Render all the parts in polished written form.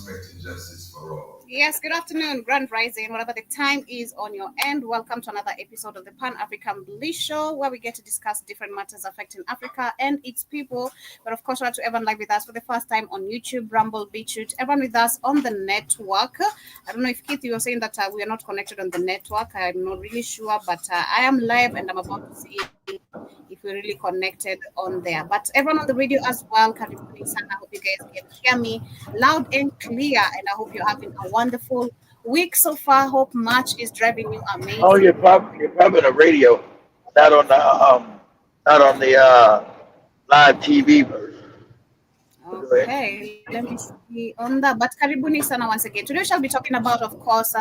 respecting justice for all. Yes, good afternoon, Grand Rising, whatever the time is on your end. Welcome to another episode of the Pan-African Bliss Show, where we get to discuss different matters affecting Africa and its people. But of course, shout out to everyone live with us for the first time on YouTube, Rumble, BitChute, everyone with us on the network. I don't know if Keith, you were saying that we are not connected on the network. I'm not really sure, but I am live and I'm about to see if we're really connected on there. But everyone on the radio as well, Karibuni sana. I hope you guys can hear me loud and clear, and I hope you're having a wonderful week so far. Hope March is driving you Oh, amazing. you're probably on the radio, not on the live TV version. Go ahead. Okay, let me see on that. But karibuni sana once again. Today we shall be talking about, of course,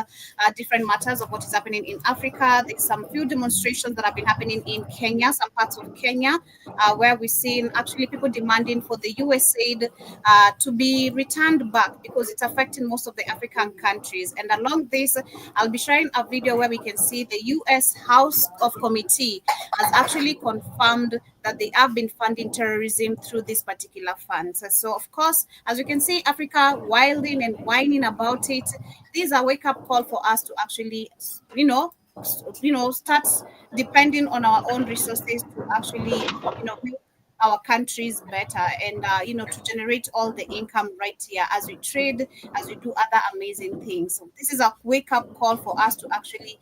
different matters of what is happening in Africa. There's some few demonstrations that have been happening in Kenya, some parts of Kenya, where we're seeing actually people demanding for the US aid to be returned back because it's affecting most of the African countries. And along this, I'll be sharing a video where we can see the US House of Committee has actually confirmed that they have been funding terrorism through this particular funds. So, of course, as you can see, Africa wilding and whining about it. This is a wake-up call for us to actually, start depending on our own resources to actually, make our countries better and to generate all the income right here as we trade, as we do other amazing things. So this is a wake-up call for us to actually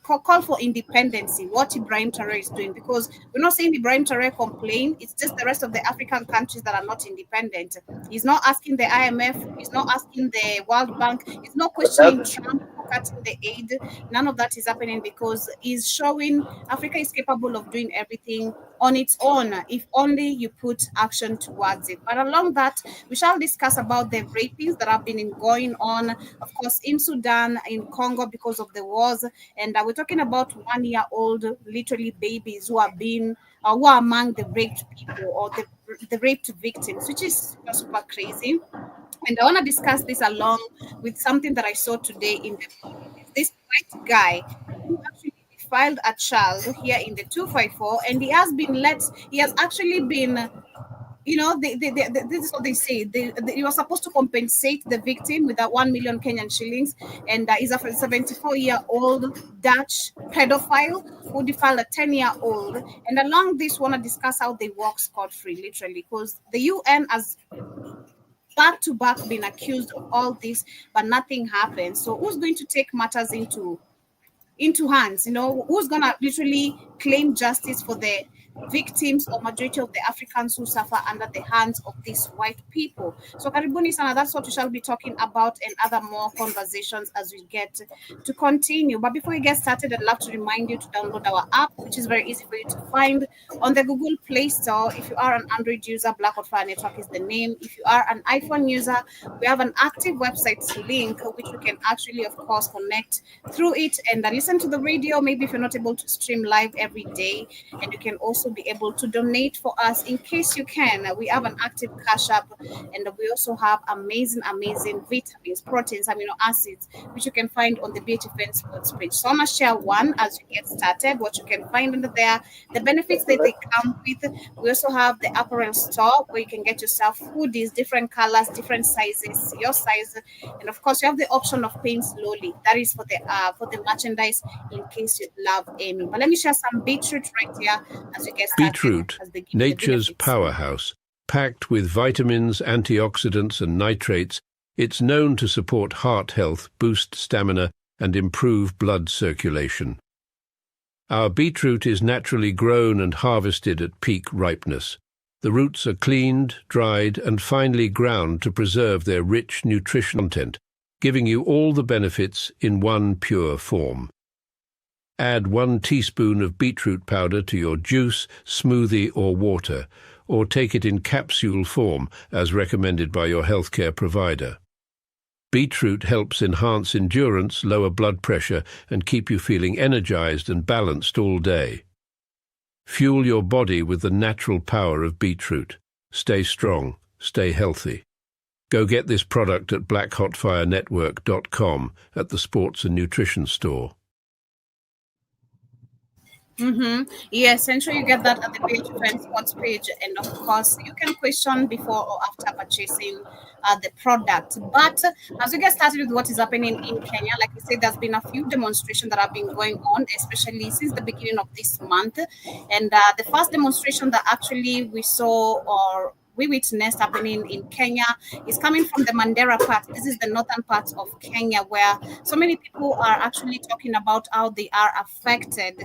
call for independency, what Ibrahim Traore is doing, because we're not saying Ibrahim Traore complain, it's just the rest of the African countries that are not independent. He's not asking the IMF, he's not asking the World Bank, he's not questioning Trump for cutting the aid. None of that is happening because he's showing Africa is capable of doing everything on its own if only you put action towards it. But along that, we shall discuss about the rapings that have been going on, of course, in Sudan, in Congo because of the wars. And we're talking about 1-year-old, literally babies who are who are among the raped people or the raped victims, which is super, super crazy. And I want to discuss this along with something that I saw today in the news. This white guy who actually filed a child here in the 254, and he has actually been, this is what they say. You are supposed to compensate the victim with that 1 million Kenyan shillings. And he's a 74-year-old Dutch pedophile who defiled a 10-year-old. And along this, want to discuss how they walk scot-free, literally, because the UN has back to back been accused of all this, but nothing happens. So who's going to take matters into hands? Who's gonna literally claim justice for the victims or majority of the Africans who suffer under the hands of these white people? So karibuni sana, that's what we shall be talking about and other more conversations as we get to continue. But before we get started, I'd love to remind you to download our app, which is very easy for you to find on the Google Play Store. If you are an Android user, Black Hot Fire Network is the name. If you are an iPhone user, we have an active website link which you can actually, of course, connect through it and listen to the radio. Maybe if you're not able to stream live every day, and you can also be able to donate for us in case you can. We have an active cash app, and we also have amazing vitamins, proteins, amino acids, which you can find on the BHFN Sports page. So I'm going to share one as you get started, what you can find under there, the benefits that they come with. We also have the apparel store where you can get yourself hoodies, different colors, different sizes, your size, and of course you have the option of paying slowly. That is for the merchandise in case you love any. But let me share some beetroot right here as you get started. Beetroot, as they give you the nature's benefits. powerhouse. Packed with vitamins, antioxidants and nitrates, it's known to support heart health, boost stamina and improve blood circulation. Our beetroot is naturally grown and harvested at peak ripeness. The roots are cleaned, dried and finely ground to preserve their rich nutrition content, giving you all the benefits in one pure form. Add 1 teaspoon of beetroot powder to your juice, smoothie or water, or take it in capsule form as recommended by your healthcare provider. Beetroot helps enhance endurance, lower blood pressure, and keep you feeling energized and balanced all day. Fuel your body with the natural power of beetroot. Stay strong, stay healthy. Go get this product at blackhotfirenetwork.com at the Sports and Nutrition Store. Yes, ensure you get that at the page friend sports page, and of course, you can question before or after purchasing the product. But as we get started with what is happening in Kenya, like I said, there's been a few demonstrations that have been going on, especially since the beginning of this month. And the first demonstration that actually we saw or we witnessed happening in Kenya is coming from the Mandera part. This is the northern part of Kenya where so many people are actually talking about how they are affected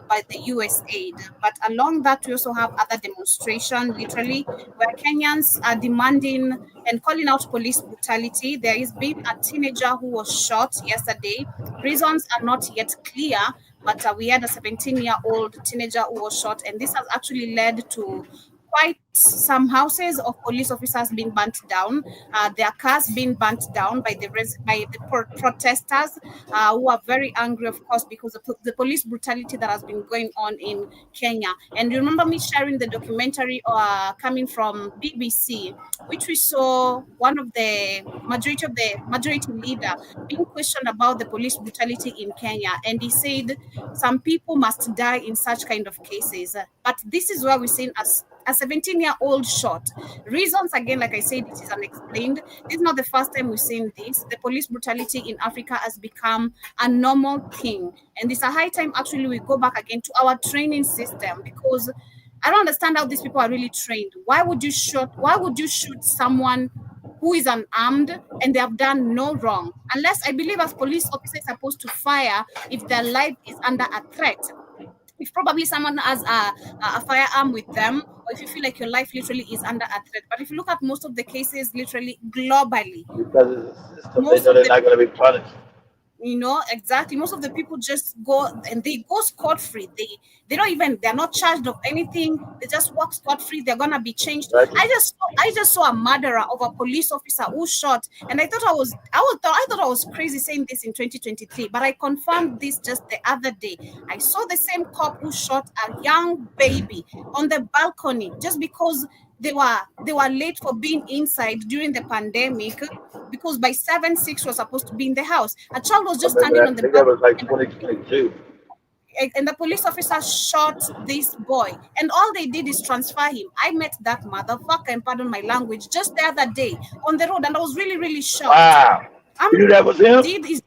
by the US aid. But along that, we also have other demonstration, literally, where Kenyans are demanding and calling out police brutality. There has been a teenager who was shot yesterday. Reasons are not yet clear, but we had a 17-year-old teenager who was shot, and this has actually led to quite some houses of police officers being burnt down, their cars being burnt down by the protesters who are very angry, of course, because of the police brutality that has been going on in Kenya. And you remember me sharing the documentary coming from BBC, which we saw one of the majority leader being questioned about the police brutality in Kenya, and he said some people must die in such kind of cases. But this is where we're seeing a 17-year-old shot. Reasons, again, like I said, it is unexplained. This is not the first time we've seen this. The police brutality in Africa has become a normal thing. And it's a high time, actually, we go back again to our training system, because I don't understand how these people are really trained. Why would you shoot someone who is unarmed and they have done no wrong? Unless, I believe, as police officers are supposed to fire if their life is under a threat. If probably someone has a firearm with them, or if you feel like your life literally is under a threat. But if you look at most of the cases, literally globally, Because it's a system, they most know of they're the not going to be punished. exactly, most of the people just go and they go scot-free. They don't even, they're not charged of anything. They just walk scot-free. They're gonna be changed. Right? I just saw a murderer of a police officer who shot, and I thought I was crazy saying this in 2023, but I confirmed this just the other day. I saw the same cop who shot a young baby on the balcony just because they were late for being inside during the pandemic, because by 7, 6 was supposed to be in the house. A child was just standing I on the think that was like balcony, 2022. and the police officer shot this boy, and all they did is transfer him. I met that motherfucker, and pardon my language, just the other day on the road, and I was really, really shocked. Wow. I'm You knew that was him? did is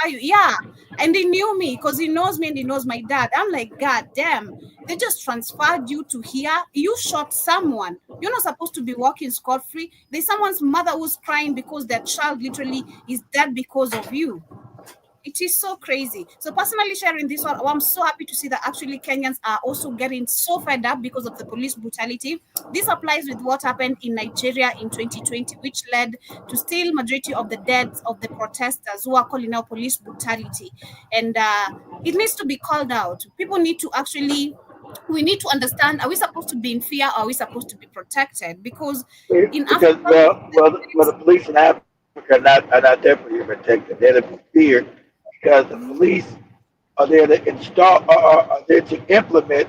yeah, and he knew me because he knows me and he knows my dad. I'm like, God damn, they just transferred you to here. You shot someone. You're not supposed to be walking scot-free. There's someone's mother who's crying because their child literally is dead because of you. It is so crazy. So personally sharing this one, I'm so happy to see that actually Kenyans are also getting so fed up because of the police brutality. This applies with what happened in Nigeria in 2020, which led to still majority of the deaths of the protesters who are calling out police brutality. And it needs to be called out. People need to actually, we need to understand, are we supposed to be in fear or are we supposed to be protected? Because in Because, Africa, the police in Africa are not there for you to protect them. They're to be feared because the police are there to are there to implement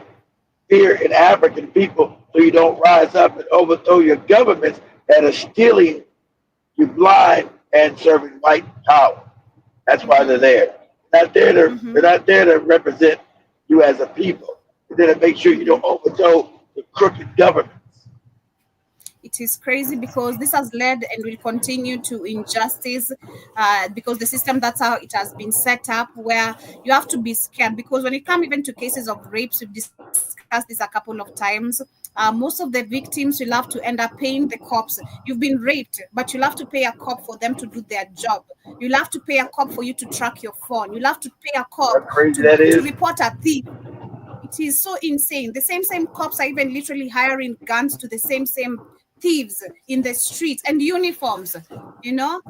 fear in African people so you don't rise up and overthrow your governments that are stealing you blind and serving white power. That's why they're there. They're not there to represent you as a people. They're there to make sure you don't overthrow the crooked governments. it is crazy because this has led and will continue to injustice, because the system, that's how it has been set up, where you have to be scared. Because when it comes even to cases of rapes, we've discussed this a couple of times. Most of the victims will have to end up paying the cops. You've been raped, but you'll have to pay a cop for them to do their job. You'll have to pay a cop for you to track your phone. You'll have to pay a How cop crazy that to is. report a thief. It is so insane. The same cops are even literally hiring guns to the same thieves in the streets and uniforms.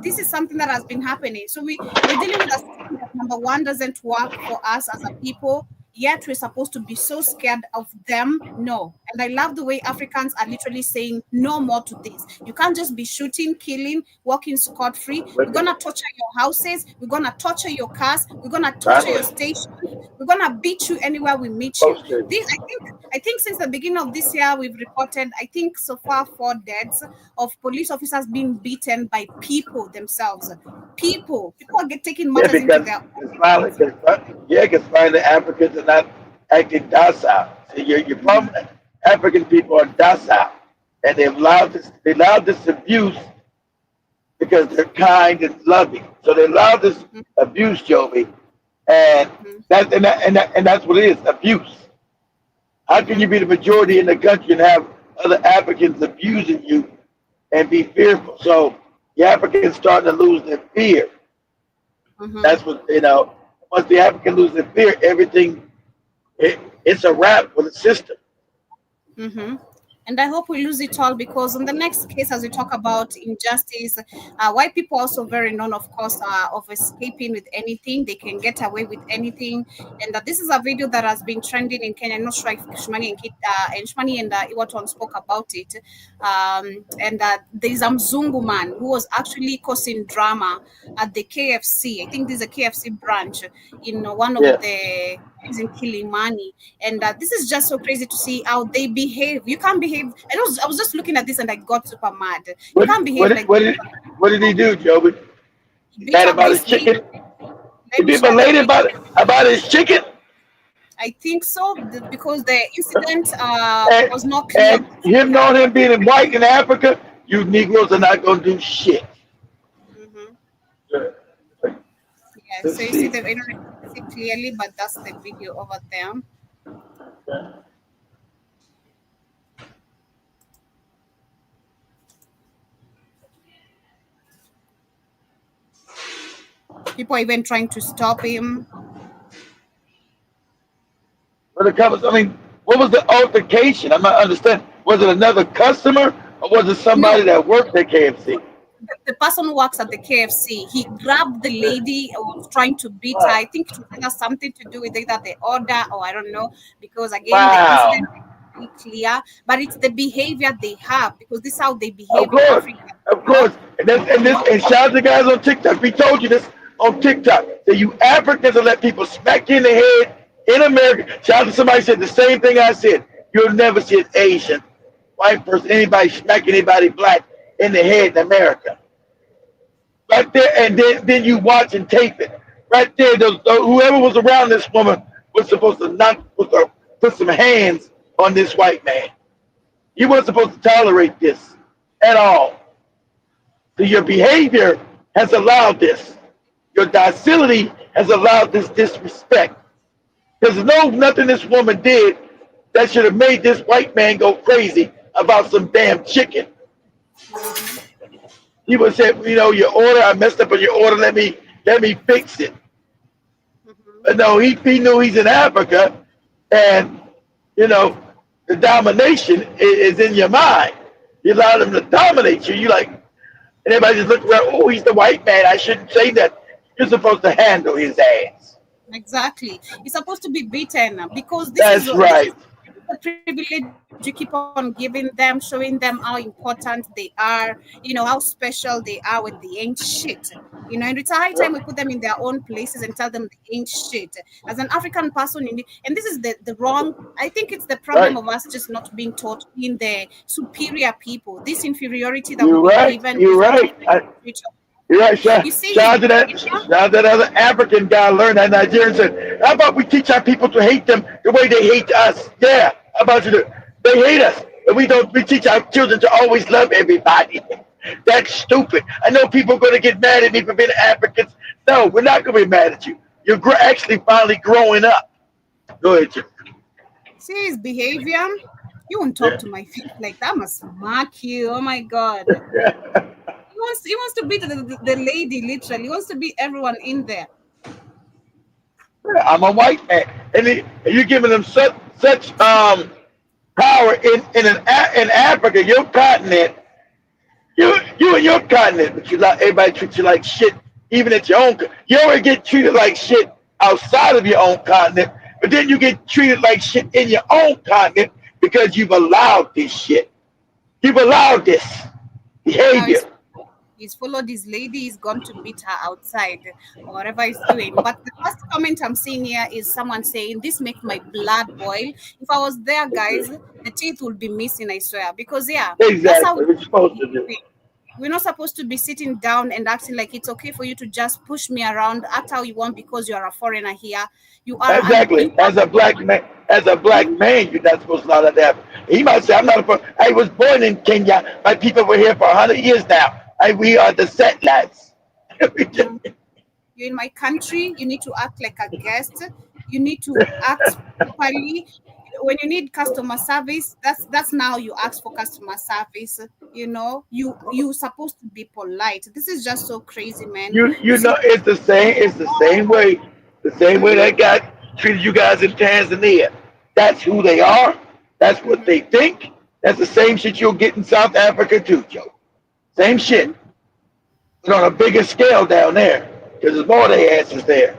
This is something that has been happening. So we're dealing with a system that, number one, doesn't work for us as a people. Yet we're supposed to be so scared of them. No. And I love the way Africans are literally saying no more to this. You can't just be shooting, killing, walking scot-free. We're gonna torture your houses. We're gonna torture your cars. We're gonna torture your stations. We're gonna beat you anywhere we meet you. This, I think since the beginning of this year, we've reported, I think so far, 4 deaths of police officers being beaten by people themselves. People are taking Yeah, matters into because their it's finally, because finally Africans are not acting docile. See, your problem, African people are docile, and they allowed this abuse because they're kind and loving. So they allowed this abuse, Joby, and that's what it is, abuse. How can you be the majority in the country and have other Africans abusing you and be fearful? So the Africans starting to lose their fear. Mm-hmm. That's what Once the African lose their fear, everything it's a wrap for the system. Mm-hmm. And I hope we lose it all, because in the next case, as we talk about injustice, white people are also very known, of course, of escaping with anything. They can get away with anything. And this is a video that has been trending in Kenya. I'm not sure if Shmani and Iwaton spoke about it. And there's a Mzungu man who was actually causing drama at the KFC. I think there's a KFC branch in one of Yeah. the in Kilimani, and this is just so crazy to see how they behave. You can't behave. I was just looking at this and I got super mad. You What can't behave what like what did what did he do, Joby? he He beat mad up about his this lady. chicken? He Let me be share the elated video. about his chicken, I think so, because the incident and was not clear. and him knowing him being white in Africa, you Negroes are not gonna do shit. Mm-hmm. Yeah. Yeah, Let's so you see see. the I don't see clearly, but that's the video over there. People are even trying to stop him. For the covers, I mean, what was the altercation? I'm not understanding. Was it another customer or was it No, somebody that worked at KFC? the person who works at the KFC, he grabbed the lady and was trying to beat her. I Wow. think it has something to do with either the order or I don't know, because again, the Wow. incident is very clear, but it's the behavior they have, because this is how they Of behave in course. Africa. Of Uh, course. And shout out to the guys on TikTok. We told you this on TikTok. That you Africans will let people smack you in the head in America. Shout out to somebody said the same thing I said. You'll never see an Asian, white person, anybody smack anybody black in the head in America. Right there, and then you watch and tape it. Right there, whoever was around this woman was supposed to put some hands on this white man. You weren't supposed to tolerate this at all. So your behavior has allowed this. Your docility has allowed this disrespect. There's nothing this woman did that should have made this white man go crazy about some damn chicken. mhm, He would say, your order, I messed up on your order, let me fix it. mhm. But no, he knew he's in Africa, and you know, the domination is in your mind. You allow them to dominate you. You like, and everybody just look around. Oh, he's the white man. I shouldn't say that. You're supposed to handle his ass. Exactly. It's supposed to be beaten, because That's this is right. the privilege you keep on giving them, showing them how important they are, how special they are when they ain't shit. And it's a high time we put them in their own places and tell them they ain't shit. As an African person, and this is the wrong, I think it's the problem Right. of us just not being taught being the superior people. This inferiority that You're we've been right. given You're is not right. treat. You're right. You see Shout his out to that. behavior. Shout out to that other African guy learned that Nigerian said, how about we teach our people to hate them the way they hate us? Yeah. How about you do? They hate us. And we don't we teach our children to always love everybody. That's stupid. I know people are going to get mad at me for being Africans. No, we're not going to be mad at you. You're actually finally growing up. Go ahead, Jim. See his behavior. You won't talk Yeah. to my face like that. I must smack you. Oh my god. He wants to beat the lady, literally. He wants to beat everyone in there. I'm a white man, and you're giving them such power in Africa, your continent. You and your continent, but you like everybody treats you like shit, even at your own. You already get treated like shit outside of your own continent, but then you get treated like shit in your own continent because you've allowed this shit. You've allowed this Now behavior. he's followed this lady, he's gone to beat her outside or whatever he's doing. But the first comment I'm seeing here is someone saying, this makes my blood boil. If I was there, guys, the teeth would be missing, I swear. Because, yeah, that's how Exactly what you're supposed to do. we We're not supposed to be sitting down and acting like it's okay for you to just push me around, act how you want because you are a foreigner here. You are Exactly. As a black man, you're not supposed to allow that to happen. He might say, "I'm not a. I was born in Kenya. My people were here for 100 years now. We are the settlers." Mhm. You're in my country. You need to act like a guest. You need to act properly. When you need customer service, that's now you ask for customer service. You supposed to be polite. This is just so crazy, man. You You see, know, it's the same. It's the same way mhm, that guy treated you guys in Tanzania. That's who they are. That's what mhm, they think. That's the same shit you'll get in South Africa too, Joe. Same shit, mhm. but on a bigger scale down there, because there's more of their asses there.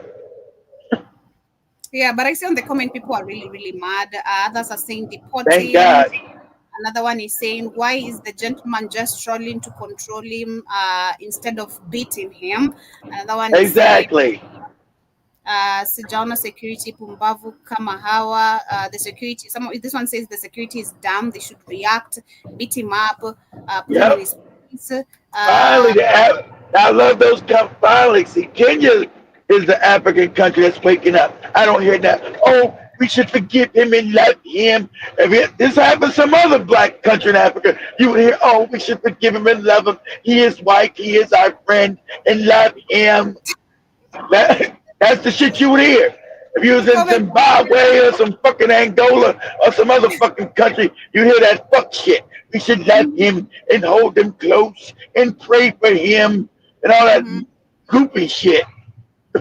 Yeah, but I see on the comment people are really, really mad. Others are saying deport Thank him. God. Another one is saying, why is the gentleman just struggling to control him instead of beating him? Another one is saying, Exactly. sijaona security pumbavu kama hawa. The security, this one says the security is dumb. They should react, beat him up, put him in Yep. his place. Finally, I love those finally. See, Kenya is the African country that's waking up. I don't hear that. Oh, we should forgive him and love him. This happens some other black country in Africa. You would hear, oh, we should forgive him and love him. He is white. He is our friend and love him. That's the shit you would hear. If you was The in comment, Zimbabwe or some fucking Angola or some other fucking country, you hear that fuck shit. We should love him and hold him close and pray for him and all that mhm. goopy shit.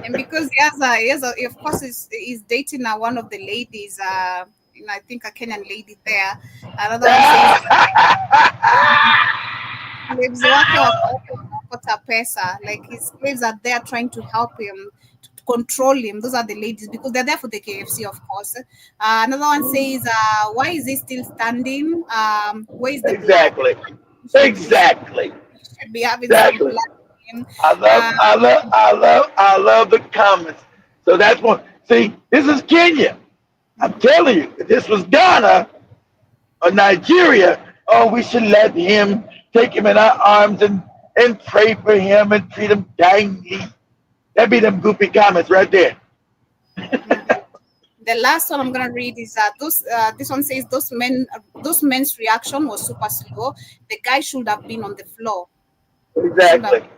And because of course, he's dating one of the ladies, I think a Kenyan lady there. Another one says slaves wake wanaokota pesa, like his slaves are there trying to help him, to control him. Those are the ladies because they're there for the KFC, of course. Another one says, why is he still standing? Where is the blood? Exactly. He Exactly. should be having some Exactly. blood in him. I Uh, love, I love, I love the comments. So that's one. See, this is Kenya. I'm telling you, if this was Ghana or Nigeria, oh, we should let him take him in our arms and pray for him and treat him kindly. That'd be them goofy comments right there. mhm. The last one I'm gonna read is those. This one says those men's reaction was super slow. The guy should have been on the floor. He should have Exactly. floor.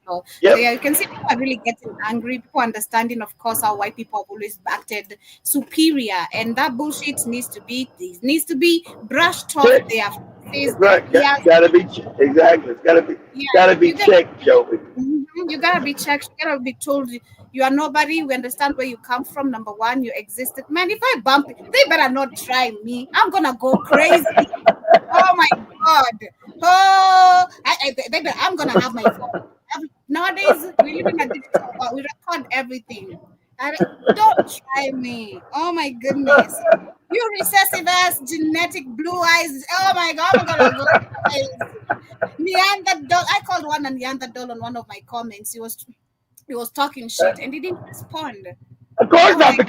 So Yep. yeah, you can see people are really getting angry. People understanding, of course, how white people have always acted superior, and that bullshit needs to be brushed off Check. their faces, That's their right. ears. Gotta be exactly. It's Yeah, gotta be you get. checked, Joey. Mhm. You gotta be checked. You gotta be told you are nobody. We understand where you come from. Number one, you existed. Man, if I bump it, they better not try me. I'm gonna go crazy. Oh my god. Oh, I'm gonna have my phone. Nowadays, we live in a digital world. We record everything. I, don't try me. Oh my goodness. You recessive ass genetic blue eyes. Oh my god, I'm gonna go crazy. Neanderthal. I called one a Neanderthal on one of my comments. He was talking shit and he didn't respond. Of course Oh not, my.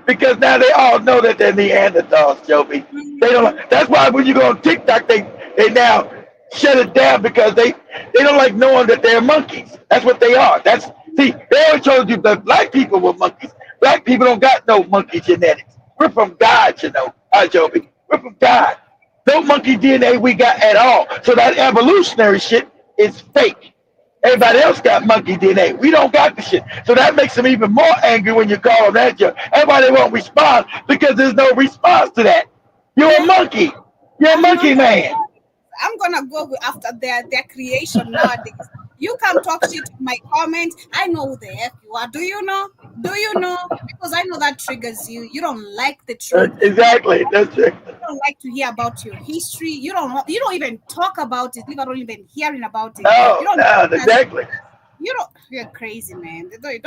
because now they all know that they're Neanderthals, Joby. They don't. Mhm. That's why when you go on TikTok, they now shut it down because they don't like knowing that they're monkeys. That's what they are. That's see. They always told you that black people were monkeys. Black people don't got no monkey genetics. We're from God, you know, Joby. We're from God. No monkey DNA we got at all. So that evolutionary shit is fake. Everybody else got monkey DNA. We don't got the shit. So that makes them even more angry when you call them that. Everybody won't respond because there's no response to that. You're a Yeah, monkey. You're a I'm not. monkey man. I'm gonna go after their creation nowadays. You come talk shit in my comment. I know who the F you are. Do you know? Do you know? Because I know that triggers you. You don't like the truth. Exactly. That's it. You don't like to hear about your history. You don't even talk about it, leave alone even hearing about it. You No, don't no, as exactly. you're crazy, man. They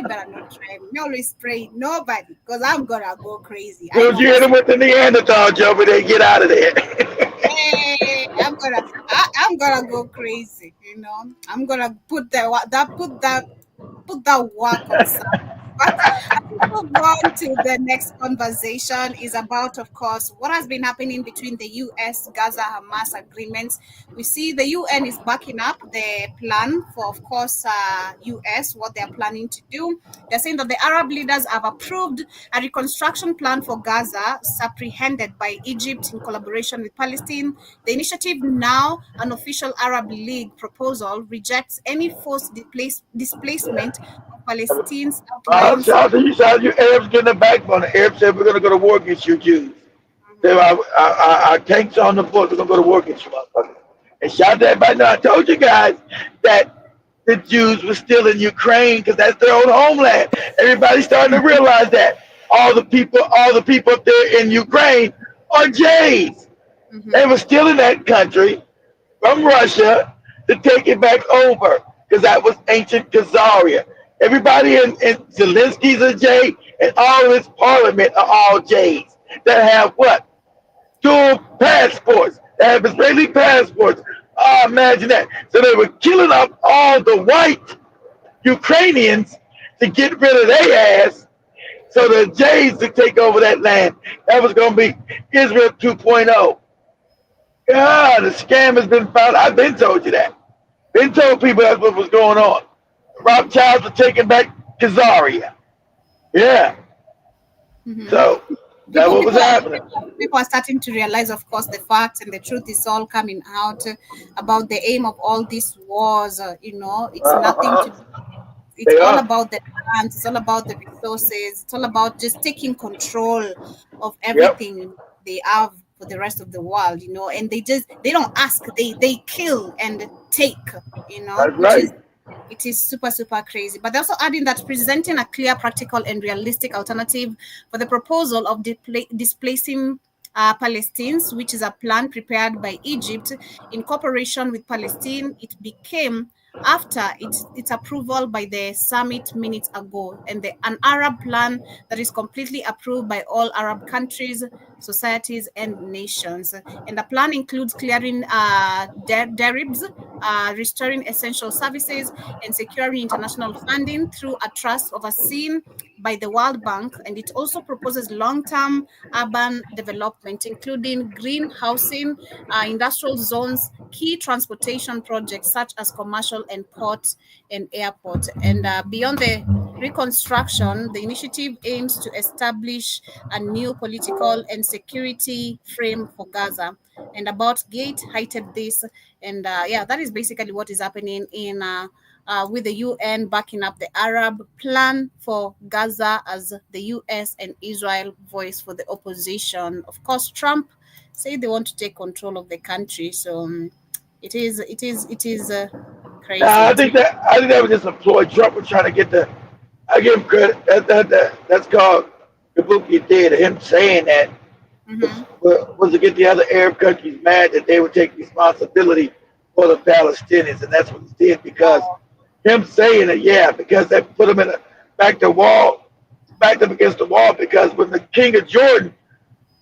better not try me. Me always pray nobody because I'm gonna go crazy. I Once know you hit them myself. with the Neanderthal joke, they get out of there. Hey, I'm gonna go crazy. I'm gonna put that work on some. But I think move on to the next conversation is about, of course, what has been happening between the U.S. Gaza Hamas agreements. We see the UN is backing up the plan for, of course, U.S. what they are planning to do. They're saying that the Arab leaders have approved a reconstruction plan for Gaza, apprehended by Egypt in collaboration with Palestine. The initiative, now an official Arab League proposal, rejects any forced displacement of Palestinians, outlines. Shout you Arabs getting the backbone. The Arabs said we're going to go to war against you Jews. They Mhm. our tanks on the board. We're going to go to war against you, motherfuckers. And shout to everybody. Now I told you guys that the Jews were still in Ukraine because that's their own homeland. Everybody's starting to realize that all the people up there in Ukraine are Jays. They Mhm. were still in that country from Russia to take it back over because that was ancient Khazaria. Everybody in Zelensky's a J, and all of his parliament are all J's that have what? Dual passports. That have Israeli passports. Oh, imagine that. So they were killing off all the white Ukrainians to get rid of their ass so the Jays to take over that land. That was going to be Israel 2.0. God, the scam has been found. I've been told you that. Been told people that's what was going on. Rob Childs were taking back Khazaria. Yeah. Mhm. So that's People, what was people, happening. people are starting to realize, of course, the facts and the truth is all coming out about the aim of all these wars. It's nothing to. It's They all are. about the lands. It's all about the resources. It's all about just taking control of Yep. everything they have for the rest of the world. And they don't ask. They kill and take. That's Which right. is it is super, super crazy. But they're also adding that presenting a clear, practical, and realistic alternative for the proposal of displacing Palestinians, which is a plan prepared by Egypt in cooperation with Palestine. It became after its approval by the summit minutes ago, and an Arab plan that is completely approved by all Arab countries, societies, and nations. And the plan includes clearing deribs, restoring essential services, and securing international funding through a trust overseen by the World Bank. And it also proposes long-term urban development, including green housing, industrial zones, key transportation projects such as commercial and port and airport. And beyond the reconstruction, the initiative aims to establish a new political and security frame for Gaza. And about Gate highlighted this, and yeah, that is basically what is happening in with the UN backing up the Arab plan for Gaza as the US and Israel voice for the opposition. Of course, Trump say they want to take control of the country. So it is Now crazy. I think that was just a ploy. Trump was trying to get the. I give him credit. That's called Kabuki did. Him saying that Mm-hmm. was to get the other Arab countries mad that they would take responsibility for the Palestinians, and that's what he did because Oh. him saying it, yeah, because that put him in a back the wall, backed up against the wall. Because when the King of Jordan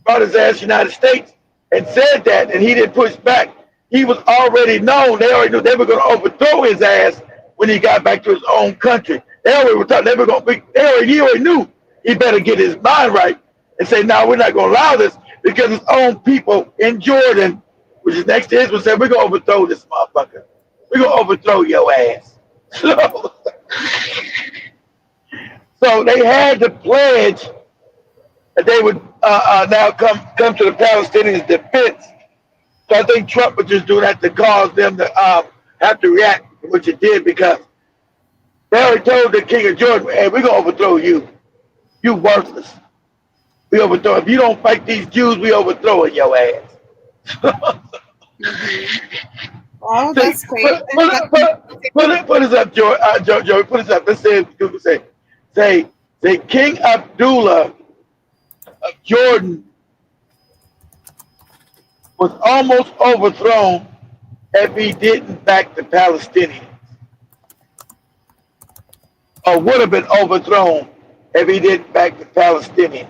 brought his ass to the United States and said that, and he didn't push back. He was already known. They already knew they were going to overthrow his ass when he got back to his own country. They already were talking. They were going to be. He already knew he better get his mind right and say, "No, we're not going to allow this," because his own people in Jordan, which is next to Israel, said, "We're going to overthrow this motherfucker. We're going to overthrow your ass." So they had to pledge that they would now come to the Palestinians' defense. So I think Trump was just doing that to cause them to have to react, which it did because they already told the king of Jordan, "Hey, we're gonna overthrow you. You worthless. We overthrow. If you don't fight these Jews, we overthrowing your ass." Mm-hmm. Oh, See, that's great. put us up, Joe. Put us up. Let's say Google say King Abdullah of Jordan was almost overthrown if he didn't back the Palestinians, or would have been overthrown if he didn't back the Palestinians.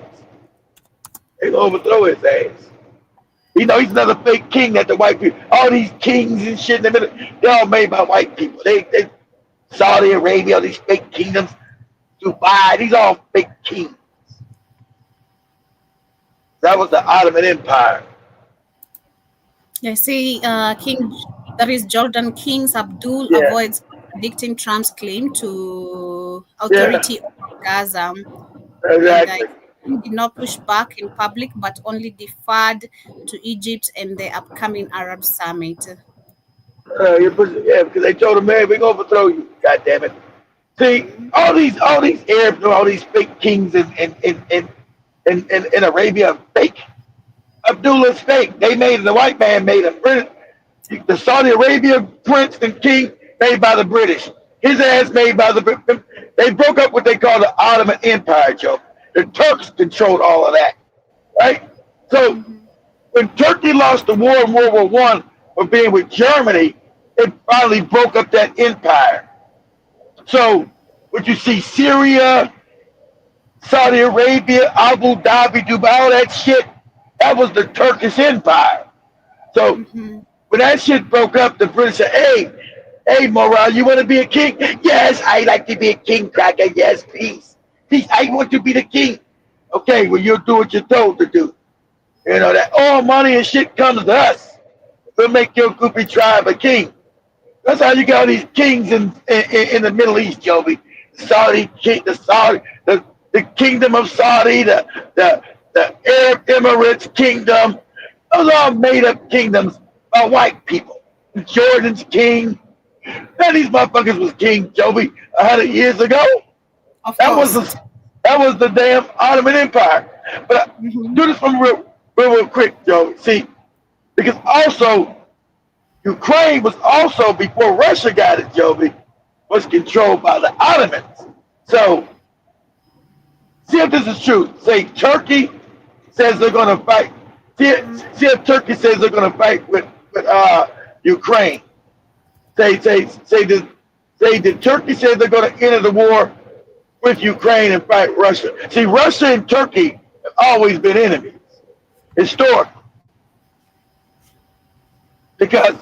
They gonna overthrow his ass. You know, he's another fake king that the white people, all these kings and shit in the middle, they're all made by white people. They Saudi Arabia, all these fake kingdoms, Dubai. These all fake kings. That was the Ottoman Empire. I see that is Jordan Kings Abdul Yeah, avoids contradicting Trump's claim to yeah, authority over Gaza. And exactly. he did not push back in public, but only deferred to Egypt and the upcoming Arab summit. Yeah, because they told him, man, we're gonna overthrow you. God damn it. See, Mhm. all these Arabs, all these fake kings in Arabia, fake. Abdullah's fake. They made the white man made him. The Saudi Arabia prince and king made by the British. His ass made by the British. They broke up what they call the Ottoman Empire, Joe. The Turks controlled all of that, right? So Mhm. when Turkey lost the war in World War I for being with Germany, it finally broke up that empire. So what you see, Syria, Saudi Arabia, Abu Dhabi, Dubai, all that shit, that was the Turkish Empire. So Mhm. when that shit broke up, the British said, hey, Morale, you want to be a king? Yes, I like to be a king, cracker. Yes, peace. Peace, I want to be the king. Okay, well, you'll do what you're told to do. You know, that all money and shit comes to us. We'll make your goopy tribe a king. That's how you got all these kings in the Middle East, Joby. Saudi king, the kingdom of Saudi, the Arab Emirates kingdom. Those are all made up kingdoms by white people. Jordan's king. Man, these motherfuckers was king, Joby, 100 years ago. Of That was course. the that was the damn Ottoman Empire. But Mhm. do this from real quick, Joby. See, because also Ukraine was also, before Russia got it, Joby, was controlled by the Ottomans. So, see if this is true. Say Turkey says they're going to fight. See if Turkey says they're going to fight with Ukraine. Say the Turkey says they're going to enter the war with Ukraine and fight Russia. See, Russia and Turkey have always been enemies, historically, because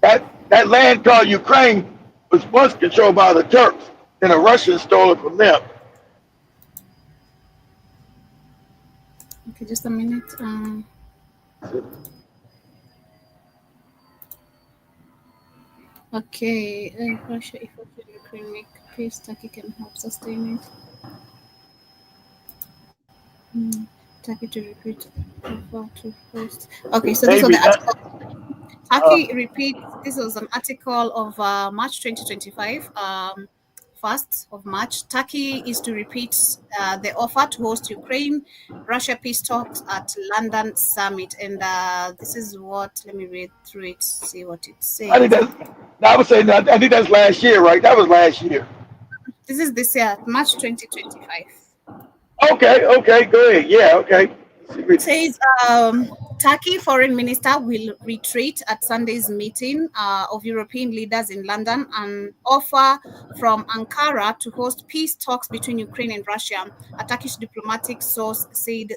that land called Ukraine was once controlled by the Turks, and the Russians stole it from them. Okay, just a minute. Okay, Russia, if Ukraine make peace, Turkey can help sustain it. Mm. Turkey to repeat offer to first. Okay, so this was Maybe the article. uh, Turkey repeats. This was an article of March 2025. 1st of March. Turkey is to repeat the offer to host Ukraine Russia peace talks at London summit. And this is what, let me read through it, see what it I think says. that's. I would say that. I think that's last year, right? That was last year. This is this year, March 2025. Okay, go ahead. Yeah, okay. Says Turkey foreign minister will retreat at Sunday's meeting of European leaders in London. An offer from Ankara to host peace talks between Ukraine and Russia. A Turkish diplomatic source said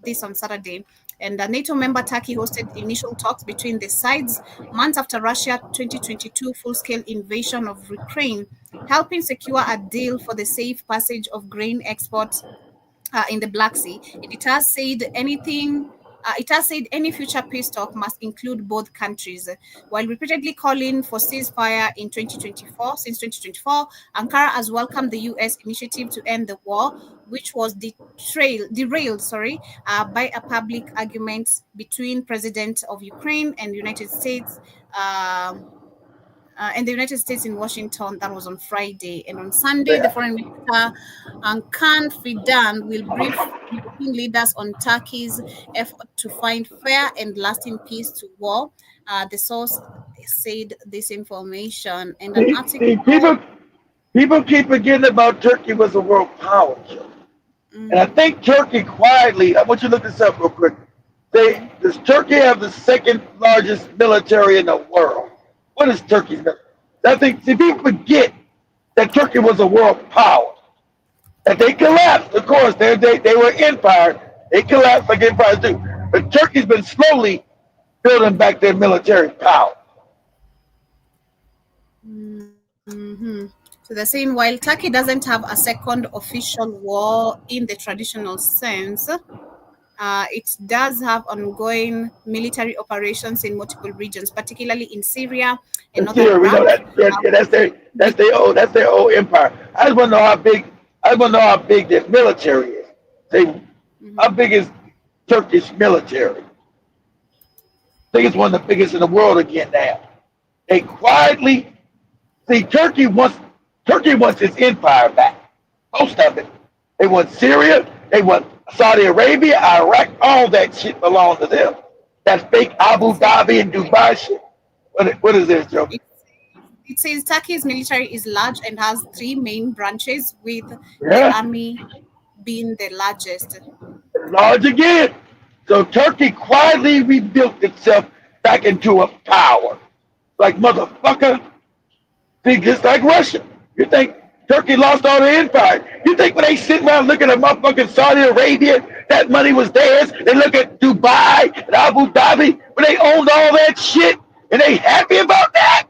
this on Saturday. And the NATO member Turkey hosted initial talks between the sides months after Russia 2022 full-scale invasion of Ukraine, helping secure a deal for the safe passage of grain exports in the Black Sea. It has said anything. It has said any future peace talk must include both countries. While repeatedly calling for ceasefire in 2024, since 2024, Ankara has welcomed the U.S. initiative to end the war, which was derailed, by a public argument between President of Ukraine and United States. In the United States in Washington. That was on Friday. And on Sunday, the foreign minister, Khan Fidan, will brief European leaders on Turkey's effort to find fair and lasting peace to war. The source said this information and an See, article. people keep forgetting about Turkey was a world power, and I Mm, think Turkey quietly. I want you to look this up real quick. mhm. Does Turkey have the second largest military in the world? What is Turkey's military? I think see, people forget that Turkey was a world power. That they collapsed. Of course, they were empire. They collapsed like empires do. But Turkey's been slowly building back their military power. Mhm. to the scene. While Turkey doesn't have a second official war in the traditional sense, it does have ongoing military operations in multiple regions, particularly in Syria and And northern sure, we know Iraq. that. Yeah, yeah, that's their old empire. I just want to know how big. I want to know how big their military is. Say, how Mhm. big is Turkish military? I think it's one of the biggest in the world again now. They quietly see Turkey wants its empire back. Most of it. They want Syria. They want Saudi Arabia, Iraq. All that shit belongs to them. That fake Abu Dhabi and Dubai shit. What is this, Joe? It, it says Turkey's military is large and has three main branches, with the Yeah, army being the largest. large again. So Turkey quietly rebuilt itself back into a power. Like motherfucker, see, just like Russia. You think Turkey lost all the empire? You think when they sit around looking at motherfucking Saudi Arabia, that money was theirs? They look at Dubai and Abu Dhabi when they owned all that shit, and they happy about that?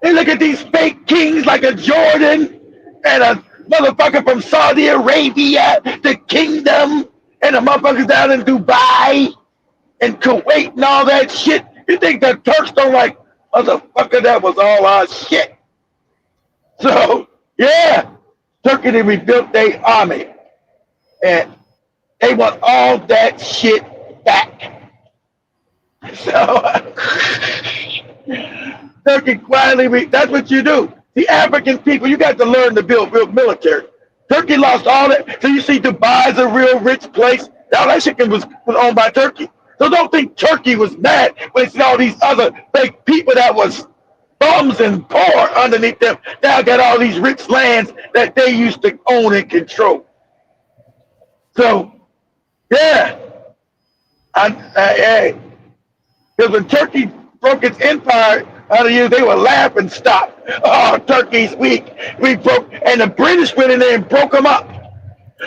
They look at these fake kings like a Jordan and a motherfucker from Saudi Arabia, the kingdom, and the motherfuckers down in Dubai and Kuwait and all that shit. You think the Turks don't like, motherfucker, that was all our shit. So, yeah, Turkey they rebuilt their army. And they want all that shit back. So, Turkey quietly, that's what you do. The African people, you got to learn to build real military. Turkey lost all that. So you see Dubai is a real rich place. All that shit was owned by Turkey. So don't think Turkey was mad when it's all these other fake people that was bums and poor underneath them. Now got all these rich lands that they used to own and control. So, yeah. Hey, because when Turkey broke its empire out of you, they would laugh and stop. Oh, Turkey's weak. We broke, and the British went in there and broke them up.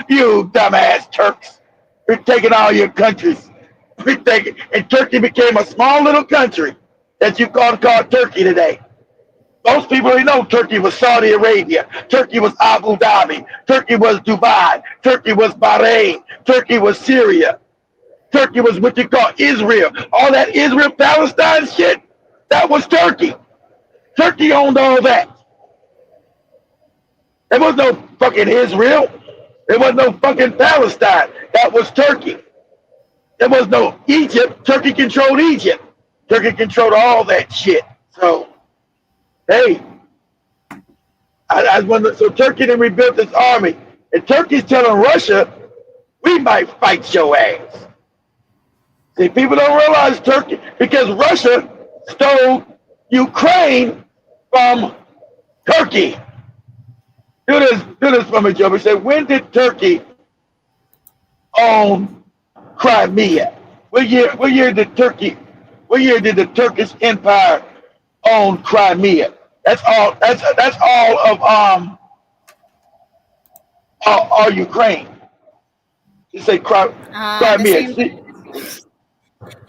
You dumbass Turks. We're taking all your countries. We're taking, and Turkey became a small little country that you call Turkey today. Most people already know Turkey was Saudi Arabia. Turkey was Abu Dhabi. Turkey was Dubai. Turkey was Bahrain. Turkey was Syria. Turkey was what you call Israel. All that Israel Palestine shit, that was Turkey. Turkey owned all that. There was no fucking Israel. There was no fucking Palestine. That was Turkey. There was no Egypt. Turkey controlled Egypt. Turkey controlled all that shit. So, hey, I wonder, so Turkey then rebuilt its army. And Turkey's telling Russia, we might fight your ass. See, people don't realize Turkey, because Russia stole Ukraine from Turkey. Do this for me, Joe. He said, when did Turkey own Crimea? What year did the Turkish Empire own Crimea? That's all of all Ukraine. You say The Crimea. same See,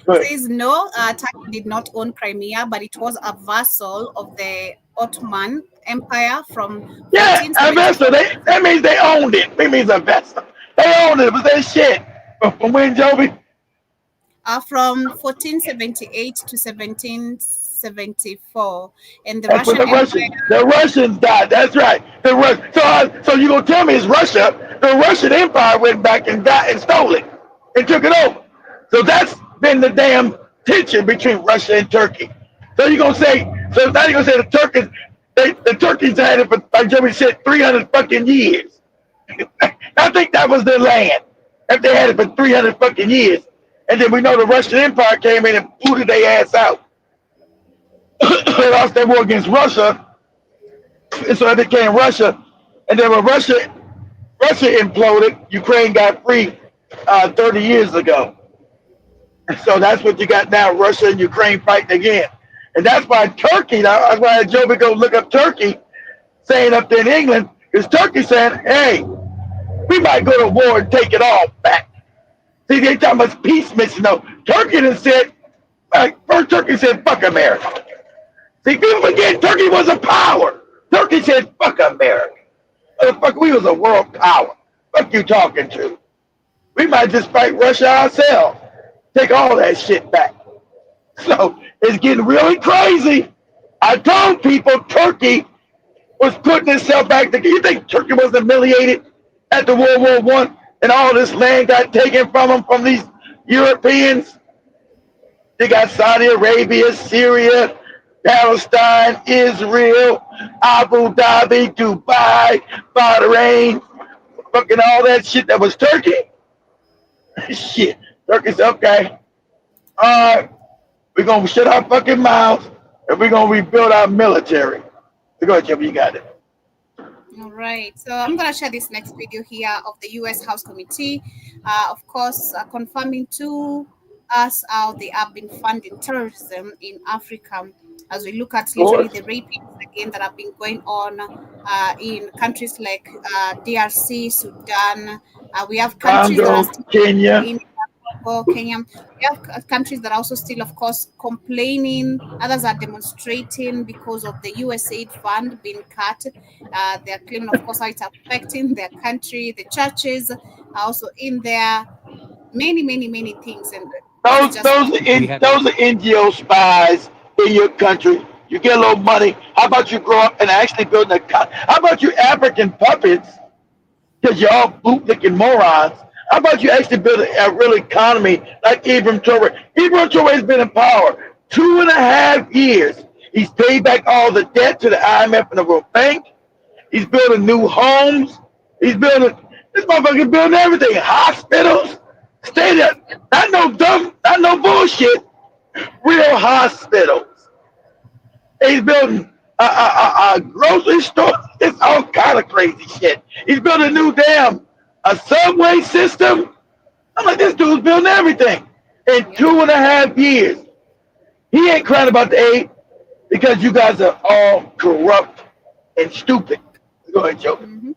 go ahead. says no, Turkey did not own Crimea, but it was a vassal of the Ottoman Empire from Yeah, a 1474 vessel. That means they owned it. It means a vessel. They owned it. It was their shit. From when, Joby? from 1478 to 1774, and the That's when Russian Empire. The Russians died. That's right. So you gonna tell me it's Russia? The Russian Empire went back and got and stole it and took it over. So that's been the damn tension between Russia and Turkey. So you gonna say? So now you gonna say the Turkish? The Turkeys had it for, like Joby said, 300 fucking years. I think that was their land. If they had it for 300 fucking years, and then we know the Russian Empire came in and booted their ass out. They lost their war against Russia, and so it became Russia. And then when Russia imploded, Ukraine got free 30 years ago. And so that's what you got now: Russia and Ukraine fighting again. And that's why Turkey. That's why Joe go look up Turkey, saying up there in England, because Turkey saying, "Hey, we might go to war and take it all back." See, they talking about peace mission. No, Turkey done said, first Turkey said, "Fuck America." See, people forget Turkey was a power. Turkey said, fuck America. Motherfucker, we was a world power. Fuck you talking to? We might just fight Russia ourselves. Take all that shit back. So it's getting really crazy. I told people Turkey was putting itself back together. You think Turkey was humiliated after World War One and all this land got taken from them from these Europeans? They got Saudi Arabia, Syria, Palestine, Israel, Abu Dhabi, Dubai, Bahrain, fucking all that shit that was Turkey. Shit, Turkey's okay. All right, we're gonna shut our fucking mouths and we're gonna rebuild our military. Go ahead, Jimmy, you got it. All right, so I'm going to share this next video here of the U.S. House Committee, of course, confirming to us how they have been funding terrorism in Africa as we look at literally the rapings again that have been going on in countries like DRC, Sudan. We have countries that are still Kenya. Kenya. We have countries that are also still, of course, complaining. Others are demonstrating because of the USAID fund being cut. They're claiming, of course, how it's affecting their country. The churches are also in there. Many things. And those are NGO spies in your country. You get a little money. How about you grow up and actually build an economy? How about you African puppets? Because you're all bootlicking morons. How about you actually build a real economy like Ibrahim Traore? Ibrahim Traore has been in power 2.5 years. He's paid back all the debt to the IMF and the World Bank. He's building new homes. This motherfucker building everything. Hospitals, stadium, not no bullshit. Real hospitals. He's building a grocery store. It's all kind of crazy shit. He's building a new a subway system. I'm like, this dude's building everything in 2.5 years. He ain't crying about the aid because you guys are all corrupt and stupid. Go ahead, Joe. Mm-hmm.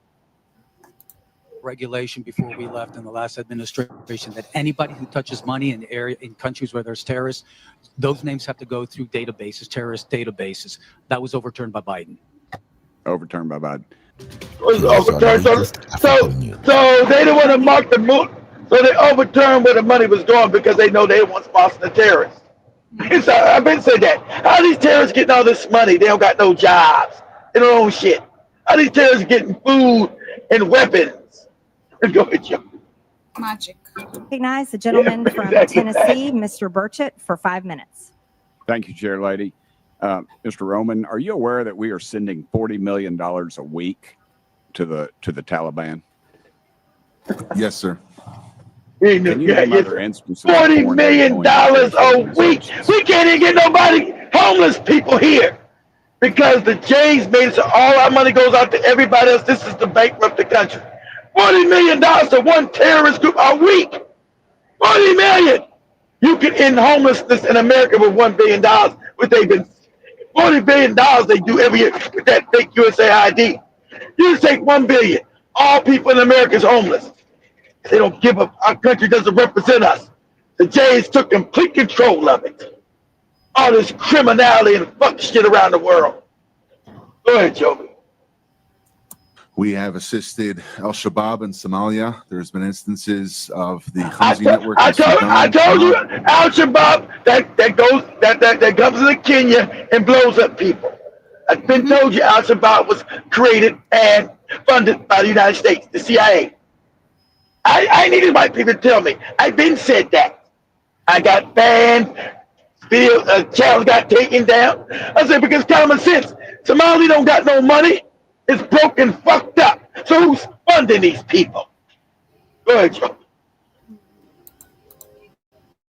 Regulation before we left in the last administration that anybody who touches money in countries where there's terrorists, those names have to go through databases, terrorist databases. That was overturned by Biden. Overturned by Biden. Was overturned. So they didn't want to mark the moon. So they overturned where the money was going because they know they want to sponsor the terrorists. So I've been saying that. How these terrorists getting all this money? They don't got no jobs. They don't own shit. How these terrorists getting food and weapons? Go ahead, Joe. Magic. Recognize the gentleman from Tennessee, Mr. Burchett, for 5 minutes. Thank you, Chair Lady. Mr. Roman, are you aware that we are sending $40 million a week to the Taliban? Yes, sir. Can you name other instances? $40 million a week. We can't even get nobody, homeless people here. Because the Jays made it so all our money goes out to everybody else. This is to bankrupt the country. $40 million to one terrorist group a week. $40 million. You can end homelessness in America with $1 billion, which they've been $40 billion they do every year with that fake USA ID. You just take $1 billion. All people in America is homeless. They don't give up. Our country doesn't represent us. The Jays took complete control of it. All this criminality and fuck shit around the world. Go ahead, Joby. We have assisted Al-Shabaab in Somalia. There's been instances of the Khazi network. I told you, Al-Shabaab that comes into Kenya and blows up people. I've been told you Al-Shabaab was created and funded by the United States, the CIA. I needed white people to tell me. I've been said that. I got banned. Video channels got taken down. I said, because common sense. Somali don't got no money. It's broke and fucked up. So who's funding these people? Go ahead, Joe.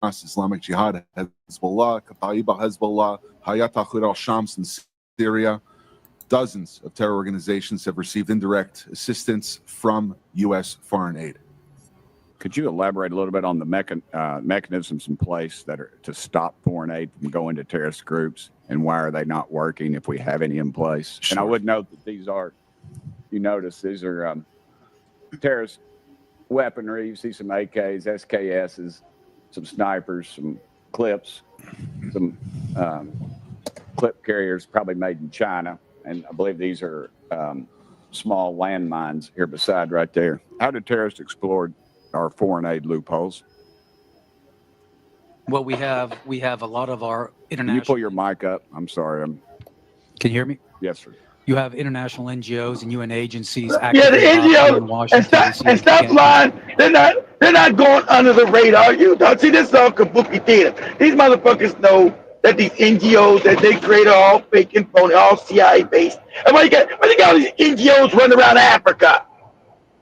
Islamic Jihad, Hezbollah, Kataiba Hezbollah, Hayat Tahrir al-Shams in Syria. Dozens of terror organizations have received indirect assistance from U.S. foreign aid. Could you elaborate a little bit on the mechanisms in place that are to stop foreign aid from going to terrorist groups, and why are they not working if we have any in place? Sure. And I would note that these are, you notice, these are terrorist weaponry. You see some AKs, SKSs, some snipers, some clips, some clip carriers probably made in China, and I believe these are small landmines here beside right there. How do terrorists exploit our foreign aid loopholes? Well, we have a lot of our Can you international. pull your mic up? I'm sorry. Can you hear me? Yes, sir. You have international NGOs and UN agencies Yeah, actively the lobbying in NGOs Washington, D.C. and stop lying. They're not going under the radar. You don't see this is all kabuki theater. These motherfuckers know that these NGOs that they create are all fake and phony, all CIA based. And why you got all these NGOs running around Africa?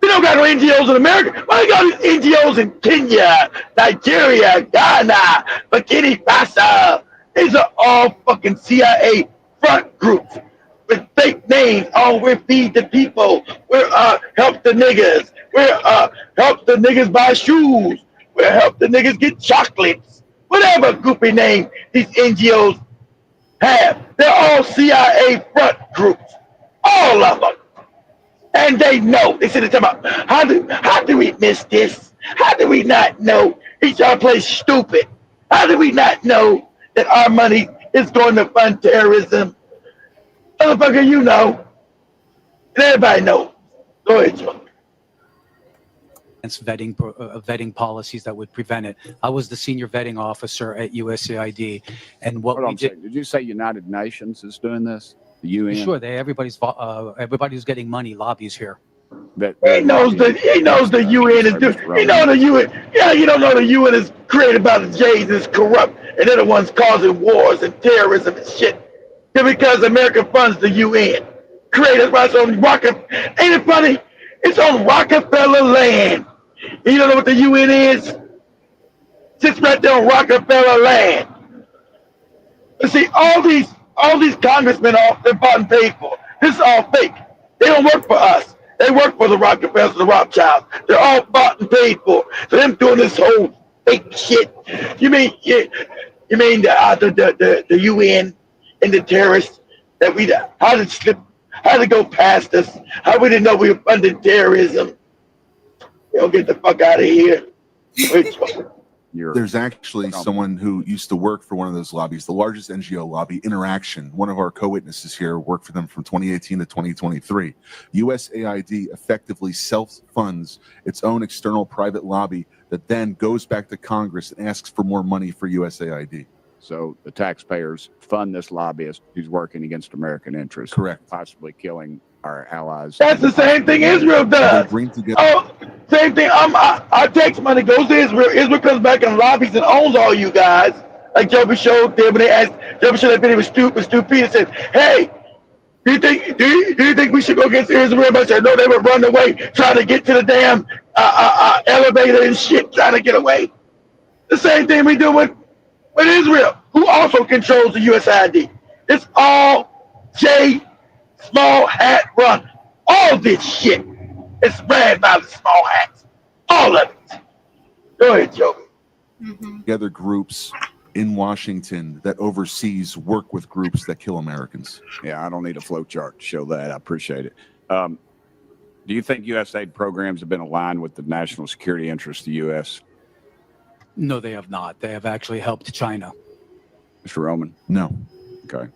We don't got no NGOs in America. Why you got all these NGOs in Kenya, Nigeria, Ghana, Burkina Faso? These are all fucking CIA front groups with fake names. Oh, we're feed the people. We're help the niggas. We're help the niggas buy shoes. We're help the niggas get chocolates. Whatever goofy name these NGOs have, they're all CIA front groups. All of them. And they know. They said it's about how do we miss this? How do we not know? Each other plays stupid. How do we not know that our money is going to fund terrorism? Motherfucker, you know. And everybody knows. Go ahead, Joe. Vetting policies that would prevent it. I was the senior vetting officer at USAID, and what Hold we on a second. Did you say United Nations is doing this? The UN? Sure, everybody who's getting money lobbies here. He knows the UN is doing. You know the UN. Yeah, you don't know the UN is created by the Jays, is corrupt, and they're the ones causing wars and terrorism and shit. Just because America funds the UN, created by some Rockefeller. Ain't it funny? It's on Rockefeller land. And you don't know what the UN is? Sits right there on Rockefeller land. You see, all these congressmen they're bought and paid for. This is all fake. They don't work for us. They work for the Rockefellers, the Rothschilds. They're all bought and paid for. So them doing this whole fake shit. You mean the UN and the terrorists that how to go past us? How we didn't know we were funding terrorism? Yo, get the fuck out of here. There's actually someone who used to work for one of those lobbies, the largest NGO lobby, Interaction. One of our co-witnesses here worked for them from 2018 to 2023. USAID effectively self-funds its own external private lobby that then goes back to Congress and asks for more money for USAID. So the taxpayers fund this lobbyist who's working against American interests. Correct. Possibly killing our allies. That's the same thing Israel does. Oh, same thing. Our tax money goes to Israel. Israel comes back and lobbies and owns all you guys. Like Joby showed there when they asked Joby showed that video was stupid and said, "Hey, do you think we should go against Israel?" Everybody said, "No, they would run away, trying to get to the damn elevator and shit, trying to get away." The same thing we do with Israel, who also controls the USAID. It's all small hat run. All this shit is ran by the small hats. All of it. Go ahead, Joey. Together groups in Washington that overseas work with groups that kill Americans. Yeah, I don't need a flow chart to show that. I appreciate it. Do you think USAID programs have been aligned with the national security interests of the U.S.? No, they have not. They have actually helped China. Mr. Roman? No. Okay.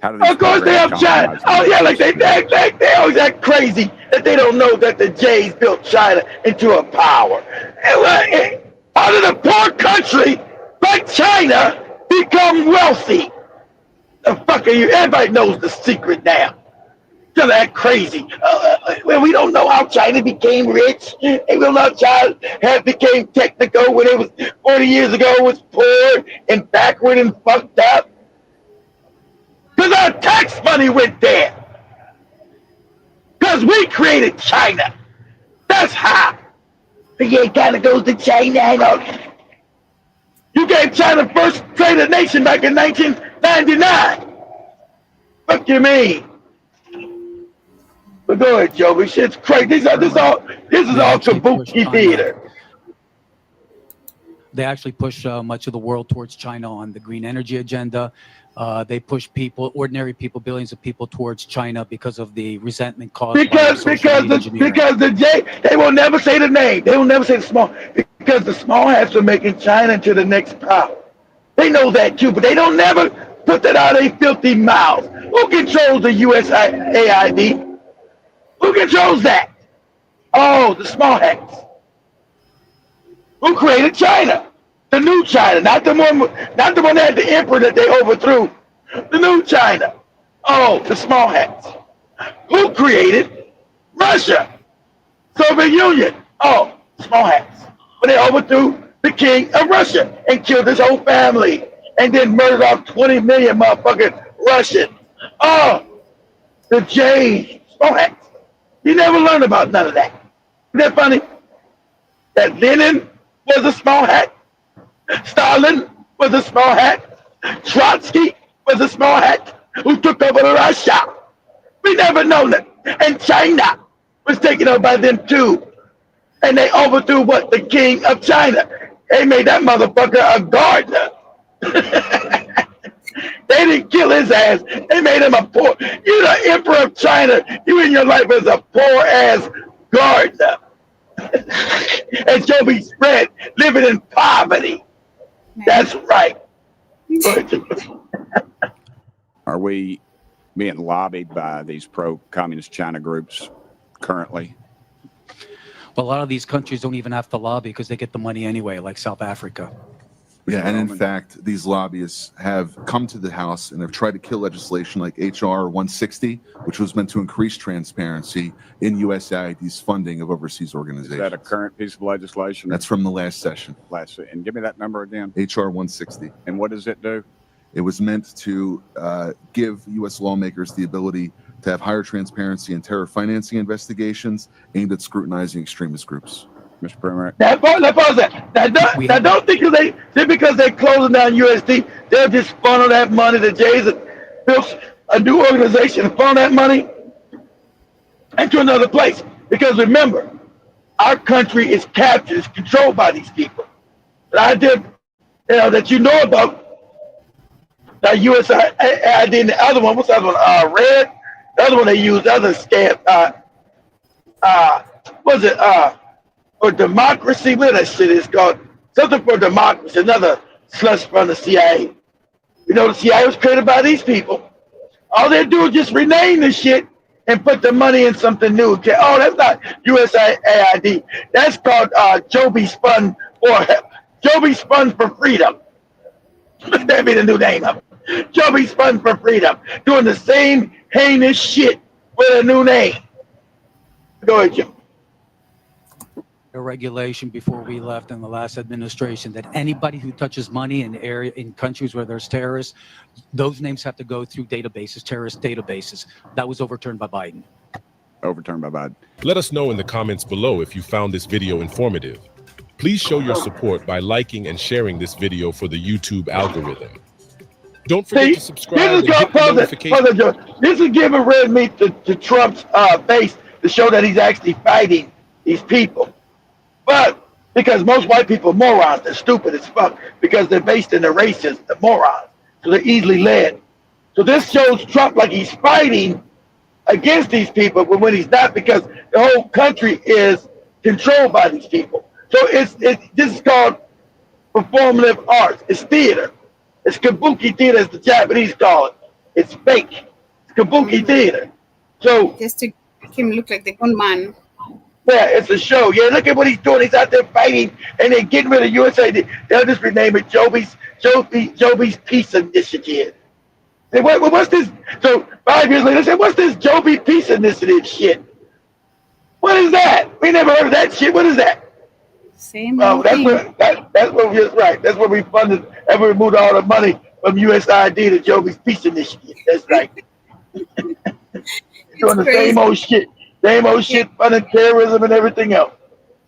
How do Of course they have China. Oh yeah, like they always act crazy that they don't know that the Jays built China into a power. And how did a poor country like China become wealthy? The fuck are you? Everybody knows the secret now. Just act crazy. Well, we don't know how China became rich. And we don't know how China became technical when it was 40 years ago. It was poor and backward and fucked up. Because our tax money went there. Because we created China. That's how. Yeah, kind of goes to China. I know. You gave China first traded nation back in 1999. What you mean? But go ahead, Joey. Shit's crazy. This is all kabuki theater. They actually push much of the world towards China on the green energy agenda. They push ordinary people, billions of people towards China because of the resentment caused because the J, they will never say the name. They will never say the small, because the small hats are making China into the next power. They know that too, but they don't never put that out of their filthy mouths. Who controls the USAID? Who controls that? Oh, the small hats. Who created China? The new China, not the one that had the emperor that they overthrew. The new China. Oh, the small hats. Who created Russia? Soviet Union. Oh, small hats. When they overthrew the king of Russia and killed his whole family and then murdered off 20 million motherfucking Russians. Oh, the J small hats. You never learned about none of that. Isn't that funny? That Lenin was a small hat. Stalin was a small hat. Trotsky was a small hat who took over Russia. We never known it. And China was taken over by them too. And they overthrew what? The king of China. They made that motherfucker a gardener. They didn't kill his ass. They made him a poor. You the emperor of China. You in your life as a poor ass gardener. And Joby Spread living in poverty. That's right. Are we being lobbied by these pro-communist China groups currently? Well, a lot of these countries don't even have to lobby because they get the money anyway, like South Africa. Yeah, and in fact, these lobbyists have come to the House and have tried to kill legislation like H.R. 160, which was meant to increase transparency in USAID's funding of overseas organizations. Is that a current piece of legislation? That's from the last session. And give me that number again. H.R. 160. And what does it do? It was meant to give U.S. lawmakers the ability to have higher transparency in terror financing investigations aimed at scrutinizing extremist groups. Mr. Premier. Now pause that. Now don't think because they're closing down USD, they'll just funnel that money to Jays and build a new organization and funnel that money into another place. Because remember, our country is captured, it's controlled by these people. The idea, that you know about that USAID and the other one, what's the other one? Red. The other one they used, the other scam. Was it for democracy? What that shit is called? Something for democracy. Another slush from the CIA. The CIA was created by these people. All they do is just rename the shit and put the money in something new. Okay. Oh, that's not USAID. That's called Joby Spun for Freedom. That'd be the new name of it. Joby Spun for Freedom. Doing the same heinous shit with a new name. Go ahead, Jim. A regulation before we left in the last administration that anybody who touches money in countries where there's terrorists, those names have to go through databases, terrorist databases. That was overturned by Biden. Overturned by Biden. Let us know in the comments below if you found this video informative. Please show your support by liking and sharing this video for the YouTube algorithm. Don't forget to subscribe and hit the notification. This is giving red meat to Trump's base to show that he's actually fighting these people. But because most white people are morons, they're stupid as fuck because they're based in the races, the morons. So they're easily led. So this shows Trump like he's fighting against these people, but when he's not, because the whole country is controlled by these people. So this is called performative arts. It's theater. It's kabuki theater, as the Japanese call it. It's fake. It's kabuki theater. So just to make him look like the gunman. Yeah, it's a show. Yeah, look at what he's doing. He's out there fighting, and they're getting rid of USA. They'll just rename it Joby's Peace Initiative. Say, what's this? So 5 years later, they say, what's this Joby Peace Initiative shit? What is that? We never heard of that shit. What is that? Same. That's what we right. That's what we funded, and we moved all the money from USAID to Joby's Peace Initiative. That's right. Doing the same old shit. Same old shit, funding terrorism and everything else.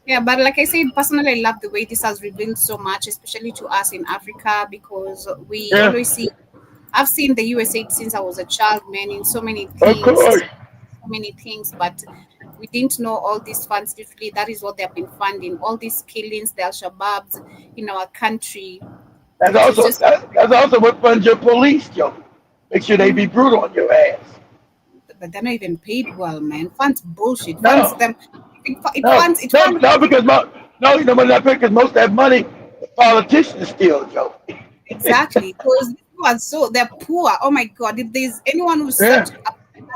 Yeah, but like I said, personally, I love the way this has revealed so much, especially to us in Africa, because we always see. I've seen the USA since I was a child, man, in so many things, but we didn't know all these funds. Literally, that is what they have been funding. All these killings, the Al-Shabaabs in our country. That's also what funds your police, Joe. Make sure they be brutal on your ass. But they're not even paid well, man. Funds bullshit. No. Funds them. Because because most of that money the politicians steal, Joe. Exactly. Because they're poor. Oh my God! If there's anyone who's Yeah. such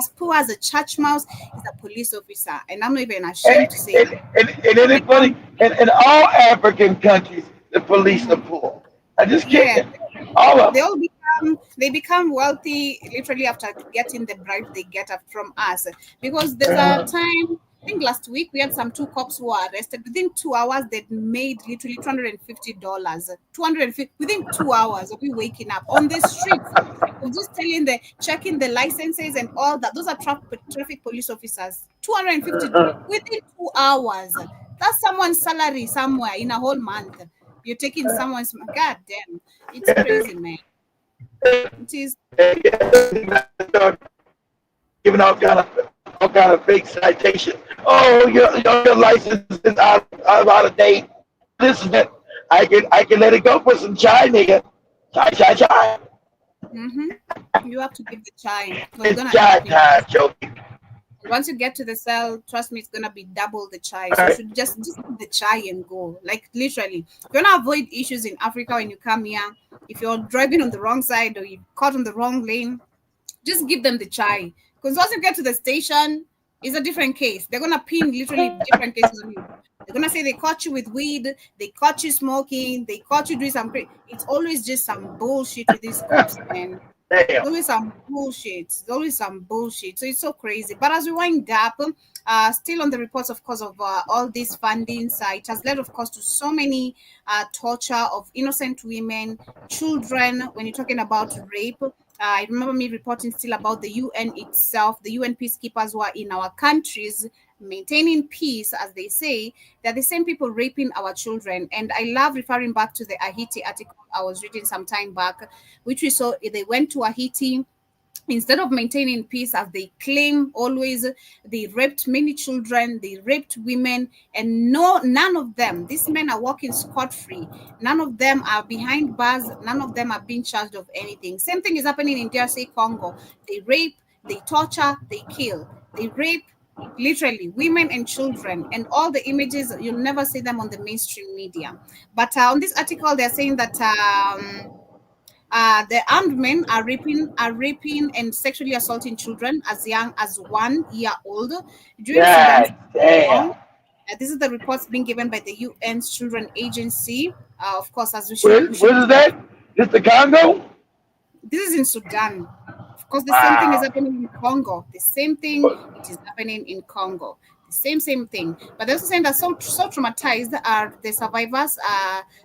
as poor as a church mouse, is a police officer, and I'm not even And, ashamed to say that. and then it's funny, in all African countries, the police are Mhm. poor. I just Yeah, can't. All of they them. all become wealthy literally after getting the bribe they get up from us. Because there's a time, I think last week we had some two cops who were arrested. Within 2 hours, they'd made literally $250. 250 within 2 hours of you waking up on the streets. Of just telling the checking the licenses and all that. Those are traffic police officers. 250 within 2 hours. That's someone's salary somewhere in a whole month. You're taking someone's, god damn. It's crazy, man. It is. Giving all kind of fake citation. Oh, your license is out of date. This and that. I can let it go for some chai, nigga. Chai. You have to give the chai. So it's It's gonna end chai up in time, Joe. once you get to the cell, trust me, it's gonna be double the chai. So you should just give the chai and go. Like literally. If you wanna avoid issues in Africa when you come here, if you're driving on the wrong side or you caught on the wrong lane, just give them the chai. Because once you get to the station, it's a different case. They're gonna pin literally different cases on you. They're gonna say they caught you with weed, they caught you smoking, they caught you doing some. It's always just some bullshit with these cops, man. Damn. Always some bullshit. There's always some bullshit. So it's so crazy. But as we wind up, still on the reports, of course, of all these fundings, it has led, of course, to so many torture of innocent women, children. When you're talking about rape, I remember me reporting still about the UN itself, the UN peacekeepers who are in our countries maintaining peace, as they say. They're the same people raping our children. And I love referring back to the Haiti article I was reading some time back, which we saw they went to Haiti. Instead of maintaining peace, as they claim always, they raped many children, they raped women, and none of them, these men are walking scot-free. None of them are behind bars, none of them are being charged of anything. Same thing is happening in DRC Congo. They rape, they torture, they kill. They rape literally women and children, and all the images, you'll never see them on the mainstream media. But on this article, they're saying that the armed men are raping and sexually assaulting children as young as 1 year old during Sudan's God damn. this is the reports being given by the UN's Children Agency. Of course, as What is that? This the Congo? this is in Sudan. Of course, the same thing is happening in Congo. The same thing it is happening in Congo. The same thing. But they're also saying that so traumatized are the survivors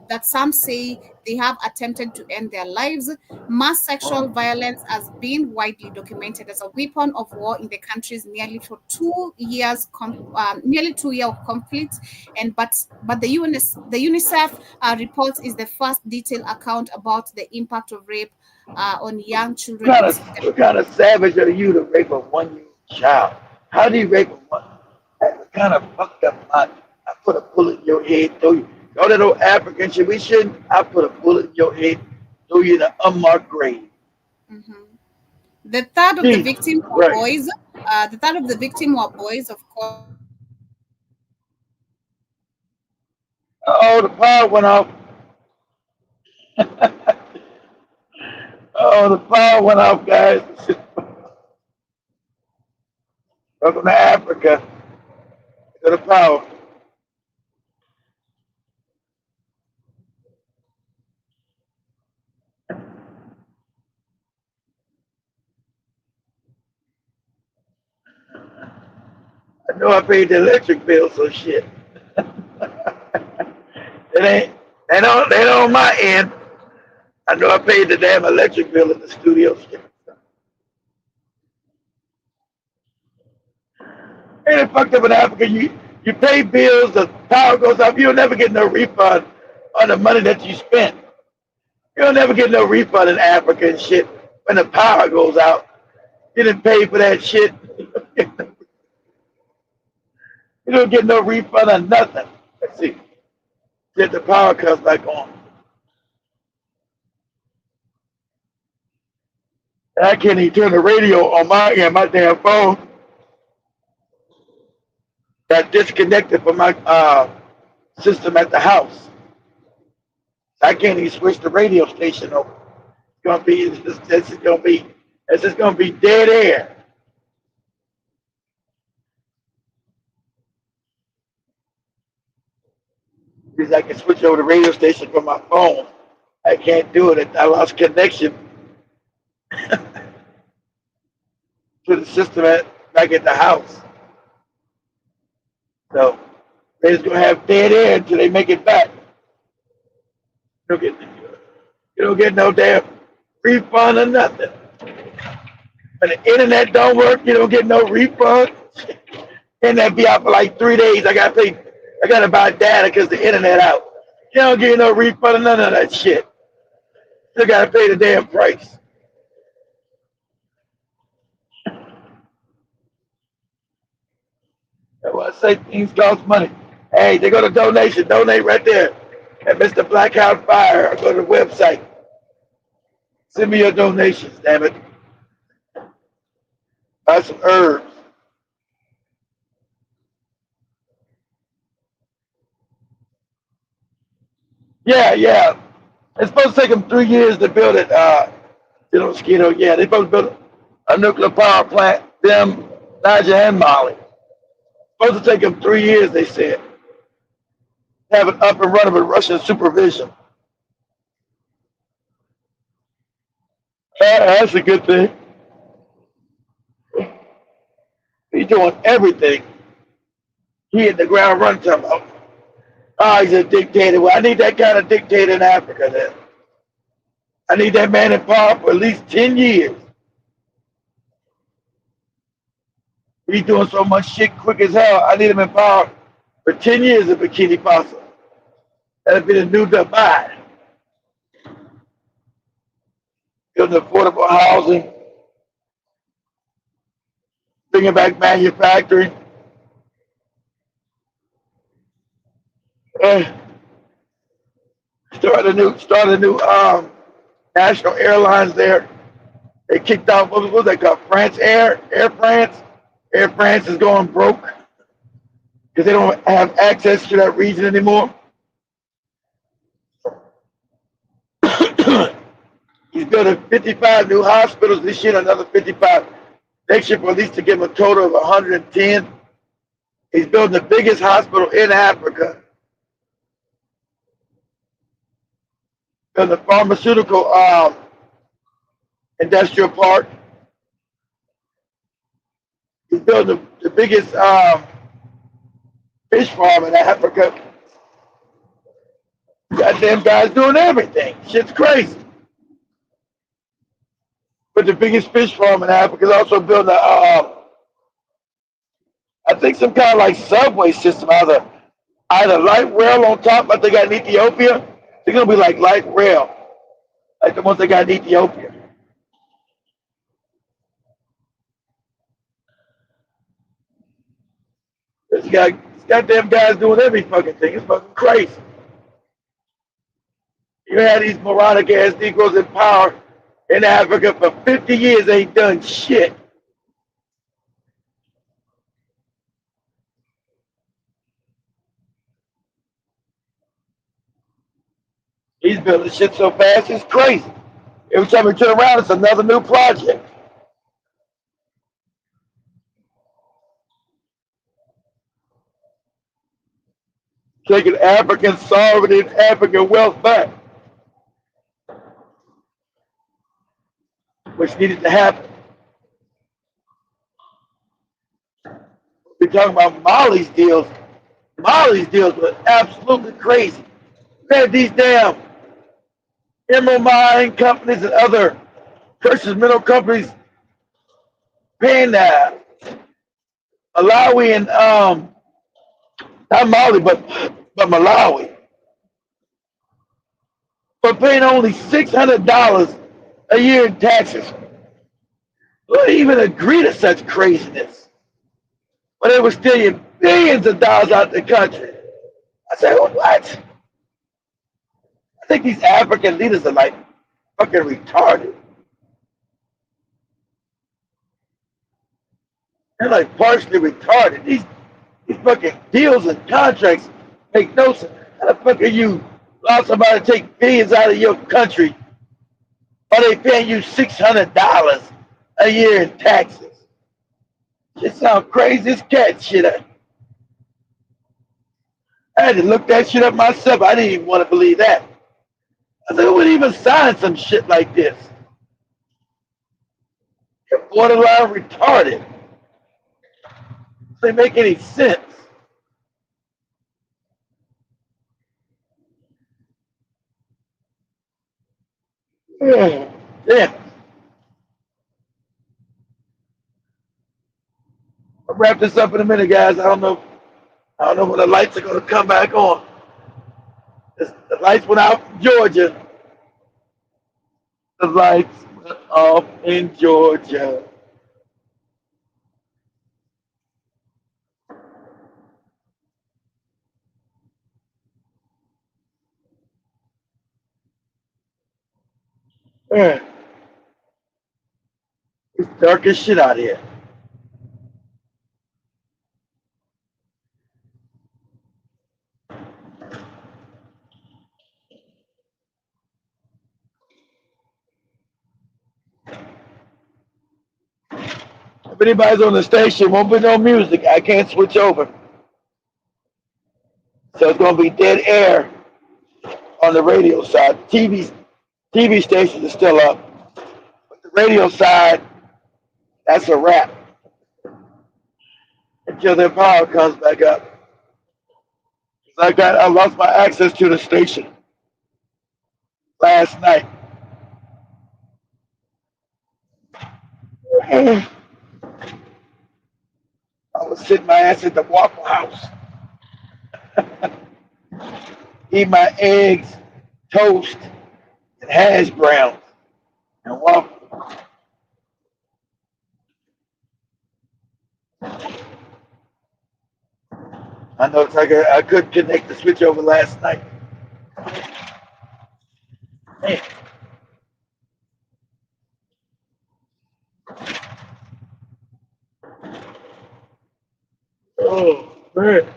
that some say they have attempted to end their lives. Mass sexual violence has been widely documented as a weapon of war in the countries nearly for 2 years, nearly 2 years of conflict. And but the UNICEF report is the first detailed account about the impact of rape on young children in Sudan. What kind of savage are you to rape a 1-year-old child? How do you rape a one? That's kind of fucked up. I put a bullet in your head, throw you. All that old African shit. We shouldn't. I put a bullet in your head, throw you in an unmarked grave. The third of the Jesus victims were Christ. boys. The third of the victims were boys, of course. Oh, the power went off. Oh, the power went off, guys. Welcome to Africa. To the power. I know I paid the electric bill, so shit. It ain't on my end. I know I paid the damn electric bill in the studio. Shit. Ain't it fucked up in Africa? You pay bills, the power goes off, you'll never get no refund on the money that you spent. You'll never get no refund in Africa and shit when the power goes out. You didn't pay for that shit. You don't get no refund on nothing. Let's see. Get the power comes back on. And I can't even turn the radio on my damn phone. Got disconnected from my system at the house. I can't even switch the radio station over. gonna be it's just gonna be dead air. Because I can switch over the radio station from my phone. I can't do it. I lost connection to the system back at the house. So they're just gonna have dead air until they make it back. You don't get no damn refund or nothing. When the internet don't work, you don't get no refund. Internet be out for like 3 days. I gotta buy data because the internet out. You don't get no refund or none of that shit. Still gotta pay the damn price. That's why I say things cost money. Hey, they go to donation. Donate right there at Mr. Blackout Fire. Or go to the website. Send me your donations, damn it. Buy some herbs. Yeah. It's supposed to take them 3 years to build it, mosquito. Yeah, they're supposed to build a nuclear power plant, them, Niger and Mali. Supposed to take them 3 years, they said. Have it up and running with Russian supervision. That's a good thing. He's doing everything. He hit the ground running to him. Oh, he's a dictator. Well, I need that kind of dictator in Africa then. I need that man in power for at least 10 years. He's doing so much shit quick as hell. I need him in power for 10 years in Bikini Faso. That'll be the new Dubai. Building affordable housing. Bringing back manufacturing. Start a new national airlines there. They kicked out what was that called? Air France. Air France is going broke because they don't have access to that region anymore. He's building 55 new hospitals this year, another 55 next year, for at least to give him a total of 110. He's building the biggest hospital in Africa. Building the pharmaceutical industrial park. He's building the biggest fish farm in Africa. Goddamn guys doing everything. Shit's crazy. But the biggest fish farm in Africa is also building I think some kind of like subway system, either light rail on top like they got in Ethiopia. They're gonna be like light rail, like the ones they got in Ethiopia. This goddamn guys doing every fucking thing. It's fucking crazy. You had these moronic ass Negroes in power in Africa for 50 years. They ain't done shit. He's building shit so fast, it's crazy. Every time we turn around, it's another new project. Taking African sovereignty and African wealth back, which needed to happen. We're talking about Mali's deals. Mali's deals were absolutely crazy. We had these damn emerald mine companies and other precious mineral companies paying Malawi and not Mali, but Malawi, for paying only $600 a year in taxes. Who would even agree to such craziness? But they were stealing billions of dollars out of the country. I said, what? I think these African leaders are like fucking retarded. They're like partially retarded. These fucking deals and contracts make no sense. How the fuck are you allow somebody to take billions out of your country Or they paying you $600 a year in taxes. It sounds crazy. This cat shit. I had to look that shit up myself. I didn't even want to believe that. I said, who would even sign some shit like this? You're borderline retarded. Doesn't make any sense. Yeah. I'll wrap this up in a minute, guys. I don't know when the lights are gonna come back on. The lights went out in Georgia. The lights went off in Georgia. Yeah. It's dark as shit out here. If anybody's on the station, won't be no music. I can't switch over. So it's gonna be dead air on the radio side. TV station is still up. But the radio side, that's a wrap. Until their power comes back up. I lost my access to the station last night. I was sitting my ass at the Waffle House. Eat my eggs, toast, and hash browns, and waffle. I know it's like I couldn't connect the switch over last night. Man. Oh, man.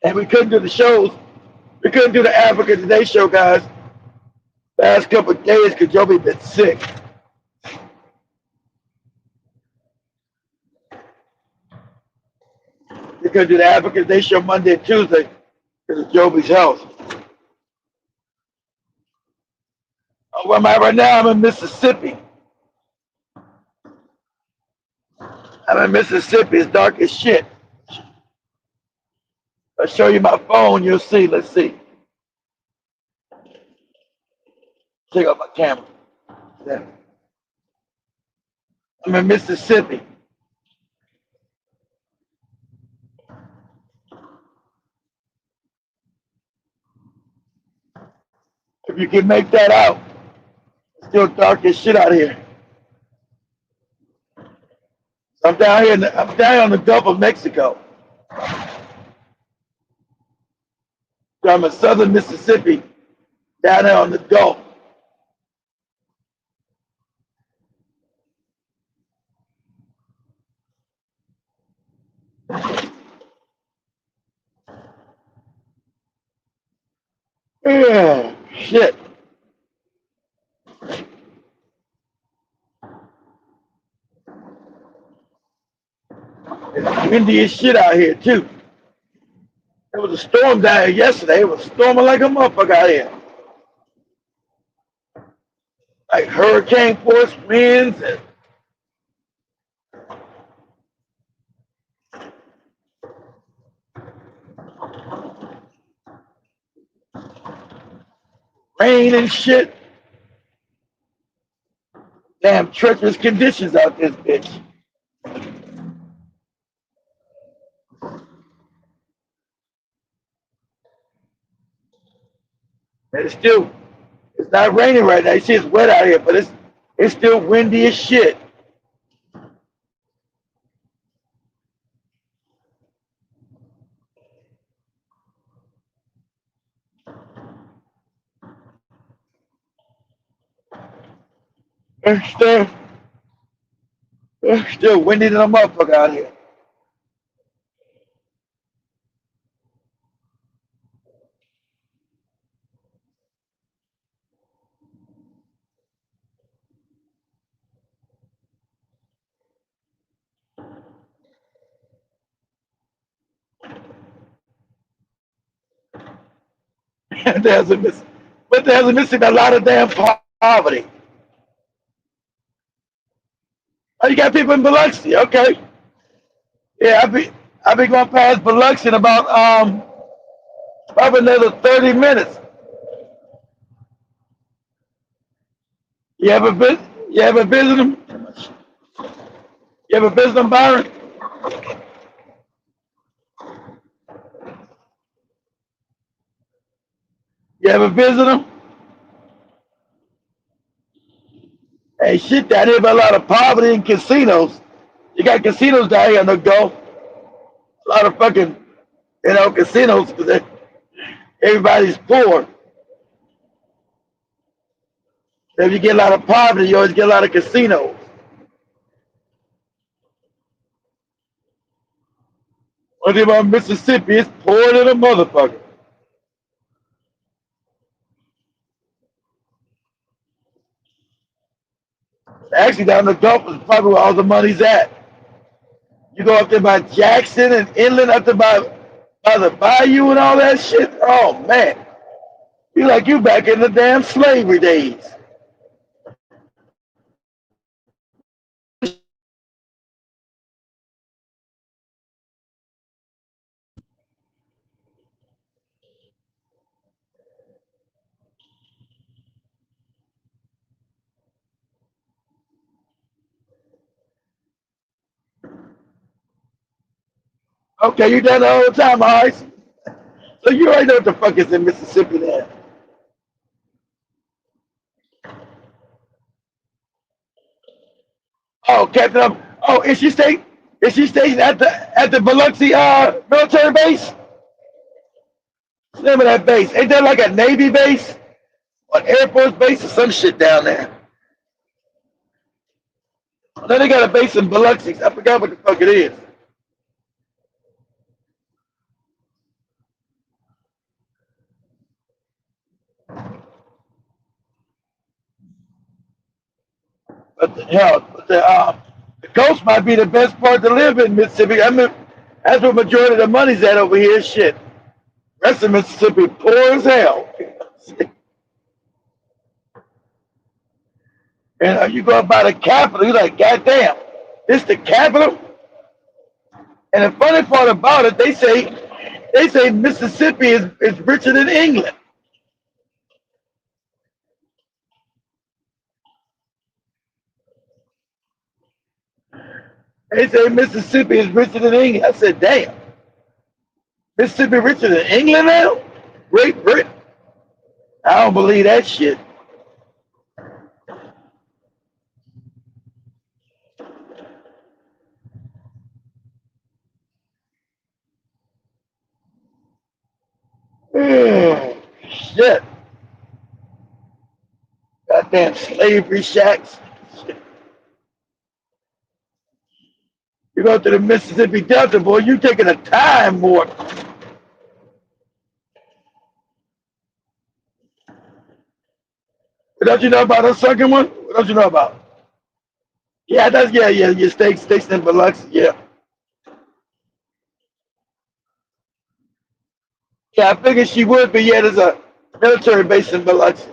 And we couldn't do the shows. We couldn't do the Africa Today show, guys. Last couple of days because Joby been sick. We couldn't do the Africa Today show Monday and Tuesday because of Joby's health. Oh, where am I right now? I'm in Mississippi. I'm in Mississippi. It's dark as shit. I'll show you my phone. You'll see. Let's see. Take out my camera. Yeah. I'm in Mississippi. If you can make that out, it's still dark as shit out here. I'm down here. I'm down on the Gulf of Mexico. So I'm in southern Mississippi, down there on the Gulf. Yeah, shit. It's windy as shit out here too. There was a storm down here yesterday. It was storming like a motherfucker out here. Like hurricane force winds and rain and shit. Damn treacherous conditions out this bitch. And it's not raining right now. You see it's wet out here, but it's still windy as shit. It's still windy than a motherfucker out here. But there's missing a lot of damn poverty. Oh, you got people in Biloxi, okay? Yeah, I be going past Biloxi in about probably another 30 minutes. You ever visit? You ever visit them? You ever visit them, Byron? You ever visit them? Hey, shit, down here about a lot of poverty and casinos. You got casinos down here on the Gulf. A lot of fucking, casinos because everybody's poor. If you get a lot of poverty, you always get a lot of casinos. One thing about Mississippi, it's poor than a motherfucker. Actually, down the Gulf is probably where all the money's at. You go up there by Jackson and inland, up there by the bayou and all that shit. Oh man, you like you back in the damn slavery days. Okay, you done the whole time, all right? So you already know what the fuck is in Mississippi there. Oh, Captain. Oh, is she staying? Is she stationed at the Biloxi military base? What's the name of that base? Ain't that like a Navy base? Or an Air Force base or some shit down there? Then they got a base in Biloxi. I forgot what the fuck it is. But the coast might be the best part to live in Mississippi. I mean, that's where majority of the money's at over here. Shit. Rest of Mississippi poor as hell. And you go by the capital, you're like, goddamn, this the capital? And the funny part about it, they say Mississippi is richer than England. They say Mississippi is richer than England. I said, damn. Mississippi richer than England now? Great Britain. I don't believe that shit. Oh, shit. Goddamn slavery shacks. You go to the Mississippi Delta, boy, you taking a time warp. What don't you know about the second one? What don't you know about? Yeah, your station in Biloxi, yeah. Yeah, I figured she would, but yeah, there's a military base in Biloxi.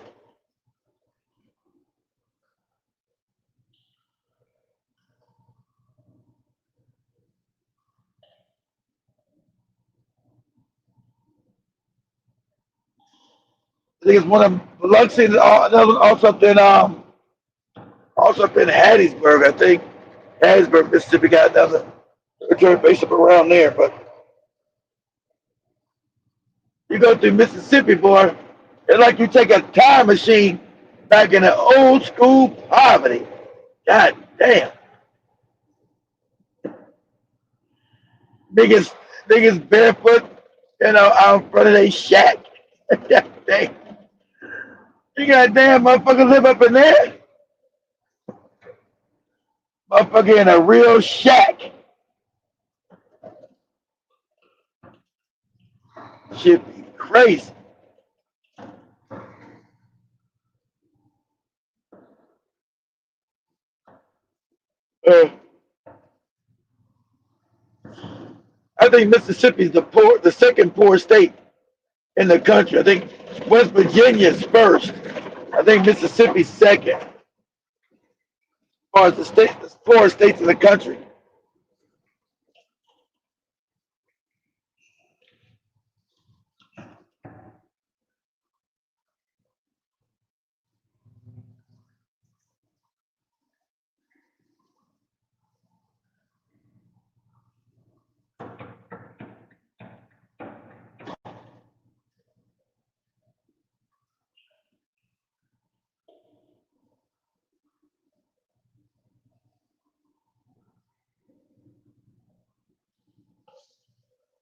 I think it's one of Biloxi, and another one also up in Hattiesburg, I think. Hattiesburg, Mississippi got another military base up around there, but you go through Mississippi, boy, it's like you take a time machine back in the old school poverty. God damn. Niggas barefoot, out in front of their shack. God damn. You goddamn motherfuckers live up in there. Motherfucker in a real shack. Shit be crazy. I think Mississippi is the second poor state in the country. I think West Virginia's first. I think Mississippi's second. As far as the poorest states in the country.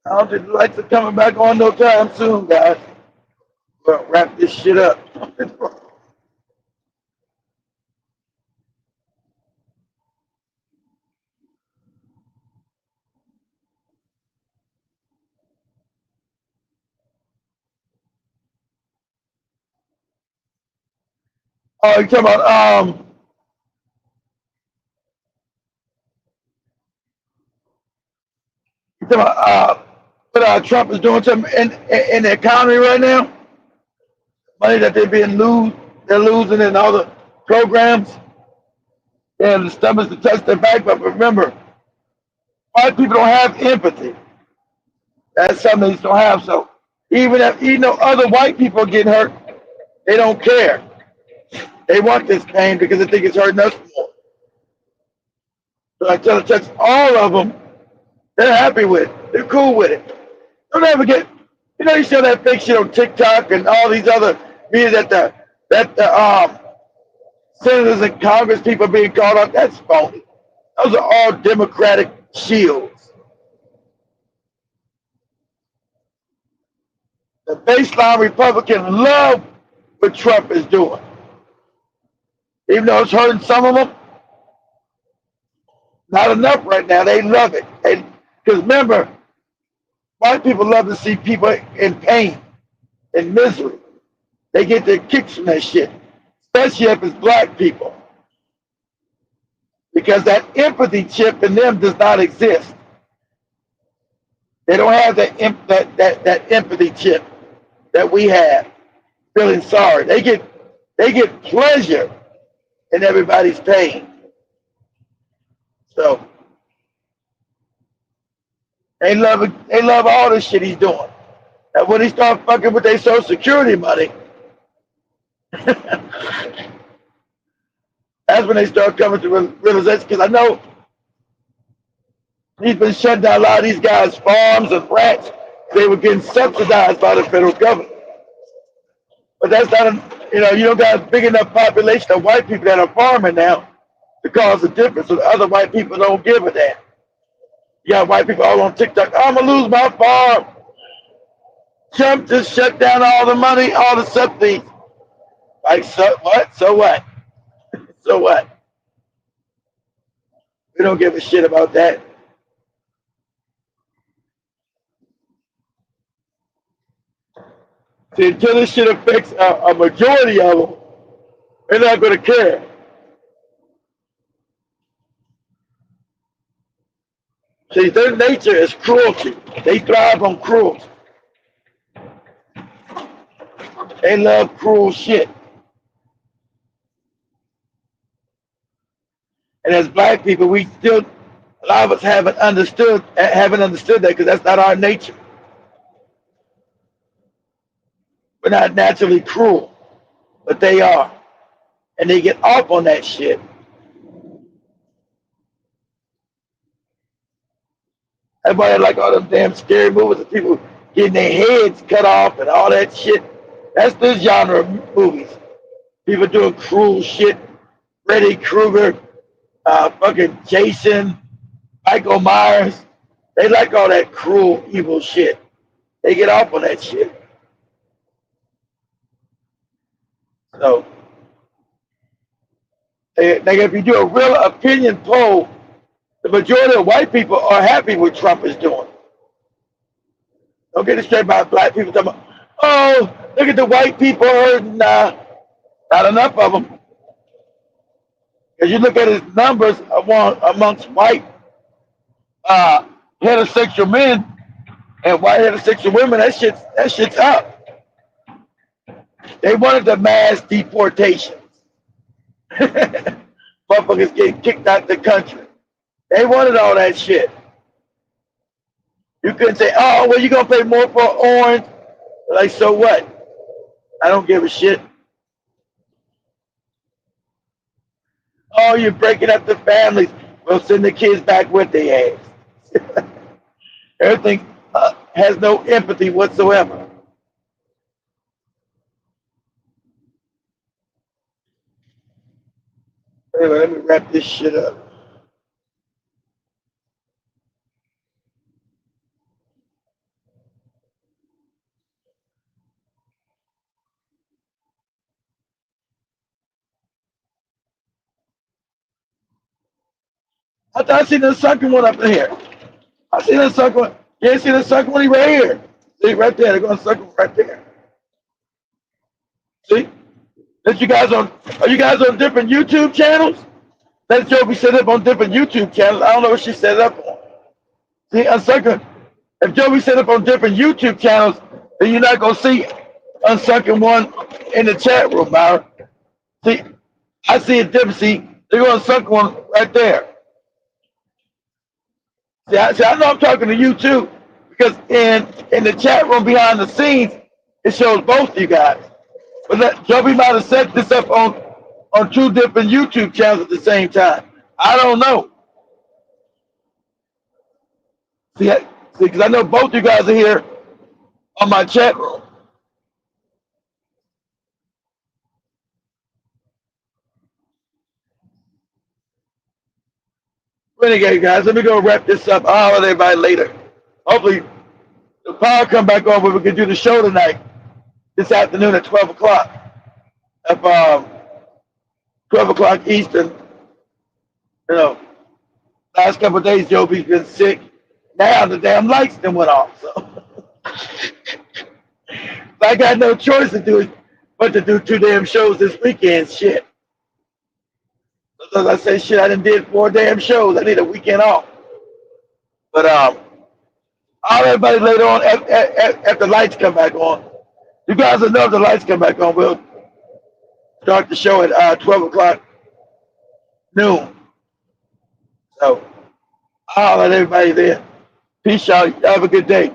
I don't think the lights are coming back on no time soon, guys. We'll wrap this shit up. Oh, you talking about what Trump is doing to them in the economy right now? Money that they're losing in all the programs. And the stomachs to touch their back. But remember, white people don't have empathy. That's something they just don't have. So even if other white people are getting hurt, they don't care. They want this pain because they think it's hurting us more. So I tell to touch all of them, they're happy with it. They're cool with it. Don't ever get, you see that fake shit on TikTok and all these other media that the senators and Congress people are being called out. That's phony. Those are all Democratic shields. The baseline Republicans love what Trump is doing. Even though it's hurting some of them, not enough right now. They love it. Because remember, white people love to see people in pain, in misery. They get their kicks from that shit, especially if it's black people. Because that empathy chip in them does not exist. They don't have that empathy chip that we have, feeling sorry. They get pleasure in everybody's pain. So they love all this shit he's doing. And when he start fucking with their Social Security money, that's when they start coming to realization. Because I know he's been shutting down a lot of these guys' farms and ranch. They were getting subsidized by the federal government. But that's not, you don't got a big enough population of white people that are farming now to cause a difference. So other white people don't give a damn. You got white people all on TikTok. I'm going to lose my farm. Trump just shut down all the money, all the subsidies. Like, so what? So what? So what? We don't give a shit about that. See, until this shit affects a majority of them, they're not going to care. See, their nature is cruelty. They thrive on cruelty. They love cruel shit. And as black people, a lot of us haven't understood that because that's not our nature. We're not naturally cruel, but they are. And they get off on that shit. Everybody like all them damn scary movies of people getting their heads cut off and all that shit. That's this genre of movies. People doing cruel shit. Freddy Krueger, fucking Jason, Michael Myers. They like all that cruel, evil shit. They get off on that shit. So, if you do a real opinion poll, the majority of white people are happy with what Trump is doing. Don't get it straight about black people talking about, oh, look at the white people hurting. Not enough of them. Because you look at his numbers amongst white heterosexual men and white heterosexual women, that shit's up. They wanted the mass deportations. Motherfuckers getting kicked out the country. They wanted all that shit. You couldn't say, oh, well, you're going to pay more for orange. Like, so what? I don't give a shit. Oh, you're breaking up the families. Well, send the kids back with their ass. Everything has no empathy whatsoever. Anyway, let me wrap this shit up. I thought I seen the second one up in here. I seen the second one. You ain't seen the second one? He right here. See, right there. They're going to second one right there. See? That you guys on? Are you guys on different YouTube channels? That Joby set up on different YouTube channels. I don't know what she set up on. See, Unsunken. If Joby set up on different YouTube channels, then you're not gonna see Unsunken one in the chat room, Myra. See, I see it different. See, they're going Unsunken one right there. See, I know I'm talking to you too, because in the chat room behind the scenes, it shows both of you guys. But that Joby might have set this up on two different YouTube channels at the same time. I don't know. See, because I know both you guys are here on my chat room. Renegade guys, let me go wrap this up. I'll holler at everybody later. Hopefully the power come back on where we can do the show tonight, this afternoon at 12 o'clock. At 12 o'clock Eastern. You know, last couple of days Joby's been sick. Now the damn lights then went off. So I got no choice to do but to do 2 damn shows this weekend. Shit. As I say, shit, I done did 4 damn shows. I need a weekend off. But I'll everybody later on after the lights come back on. You guys will know if the lights come back on. We'll start the show at 12 o'clock noon. So I'll let everybody there. Peace, y'all. Have a good day.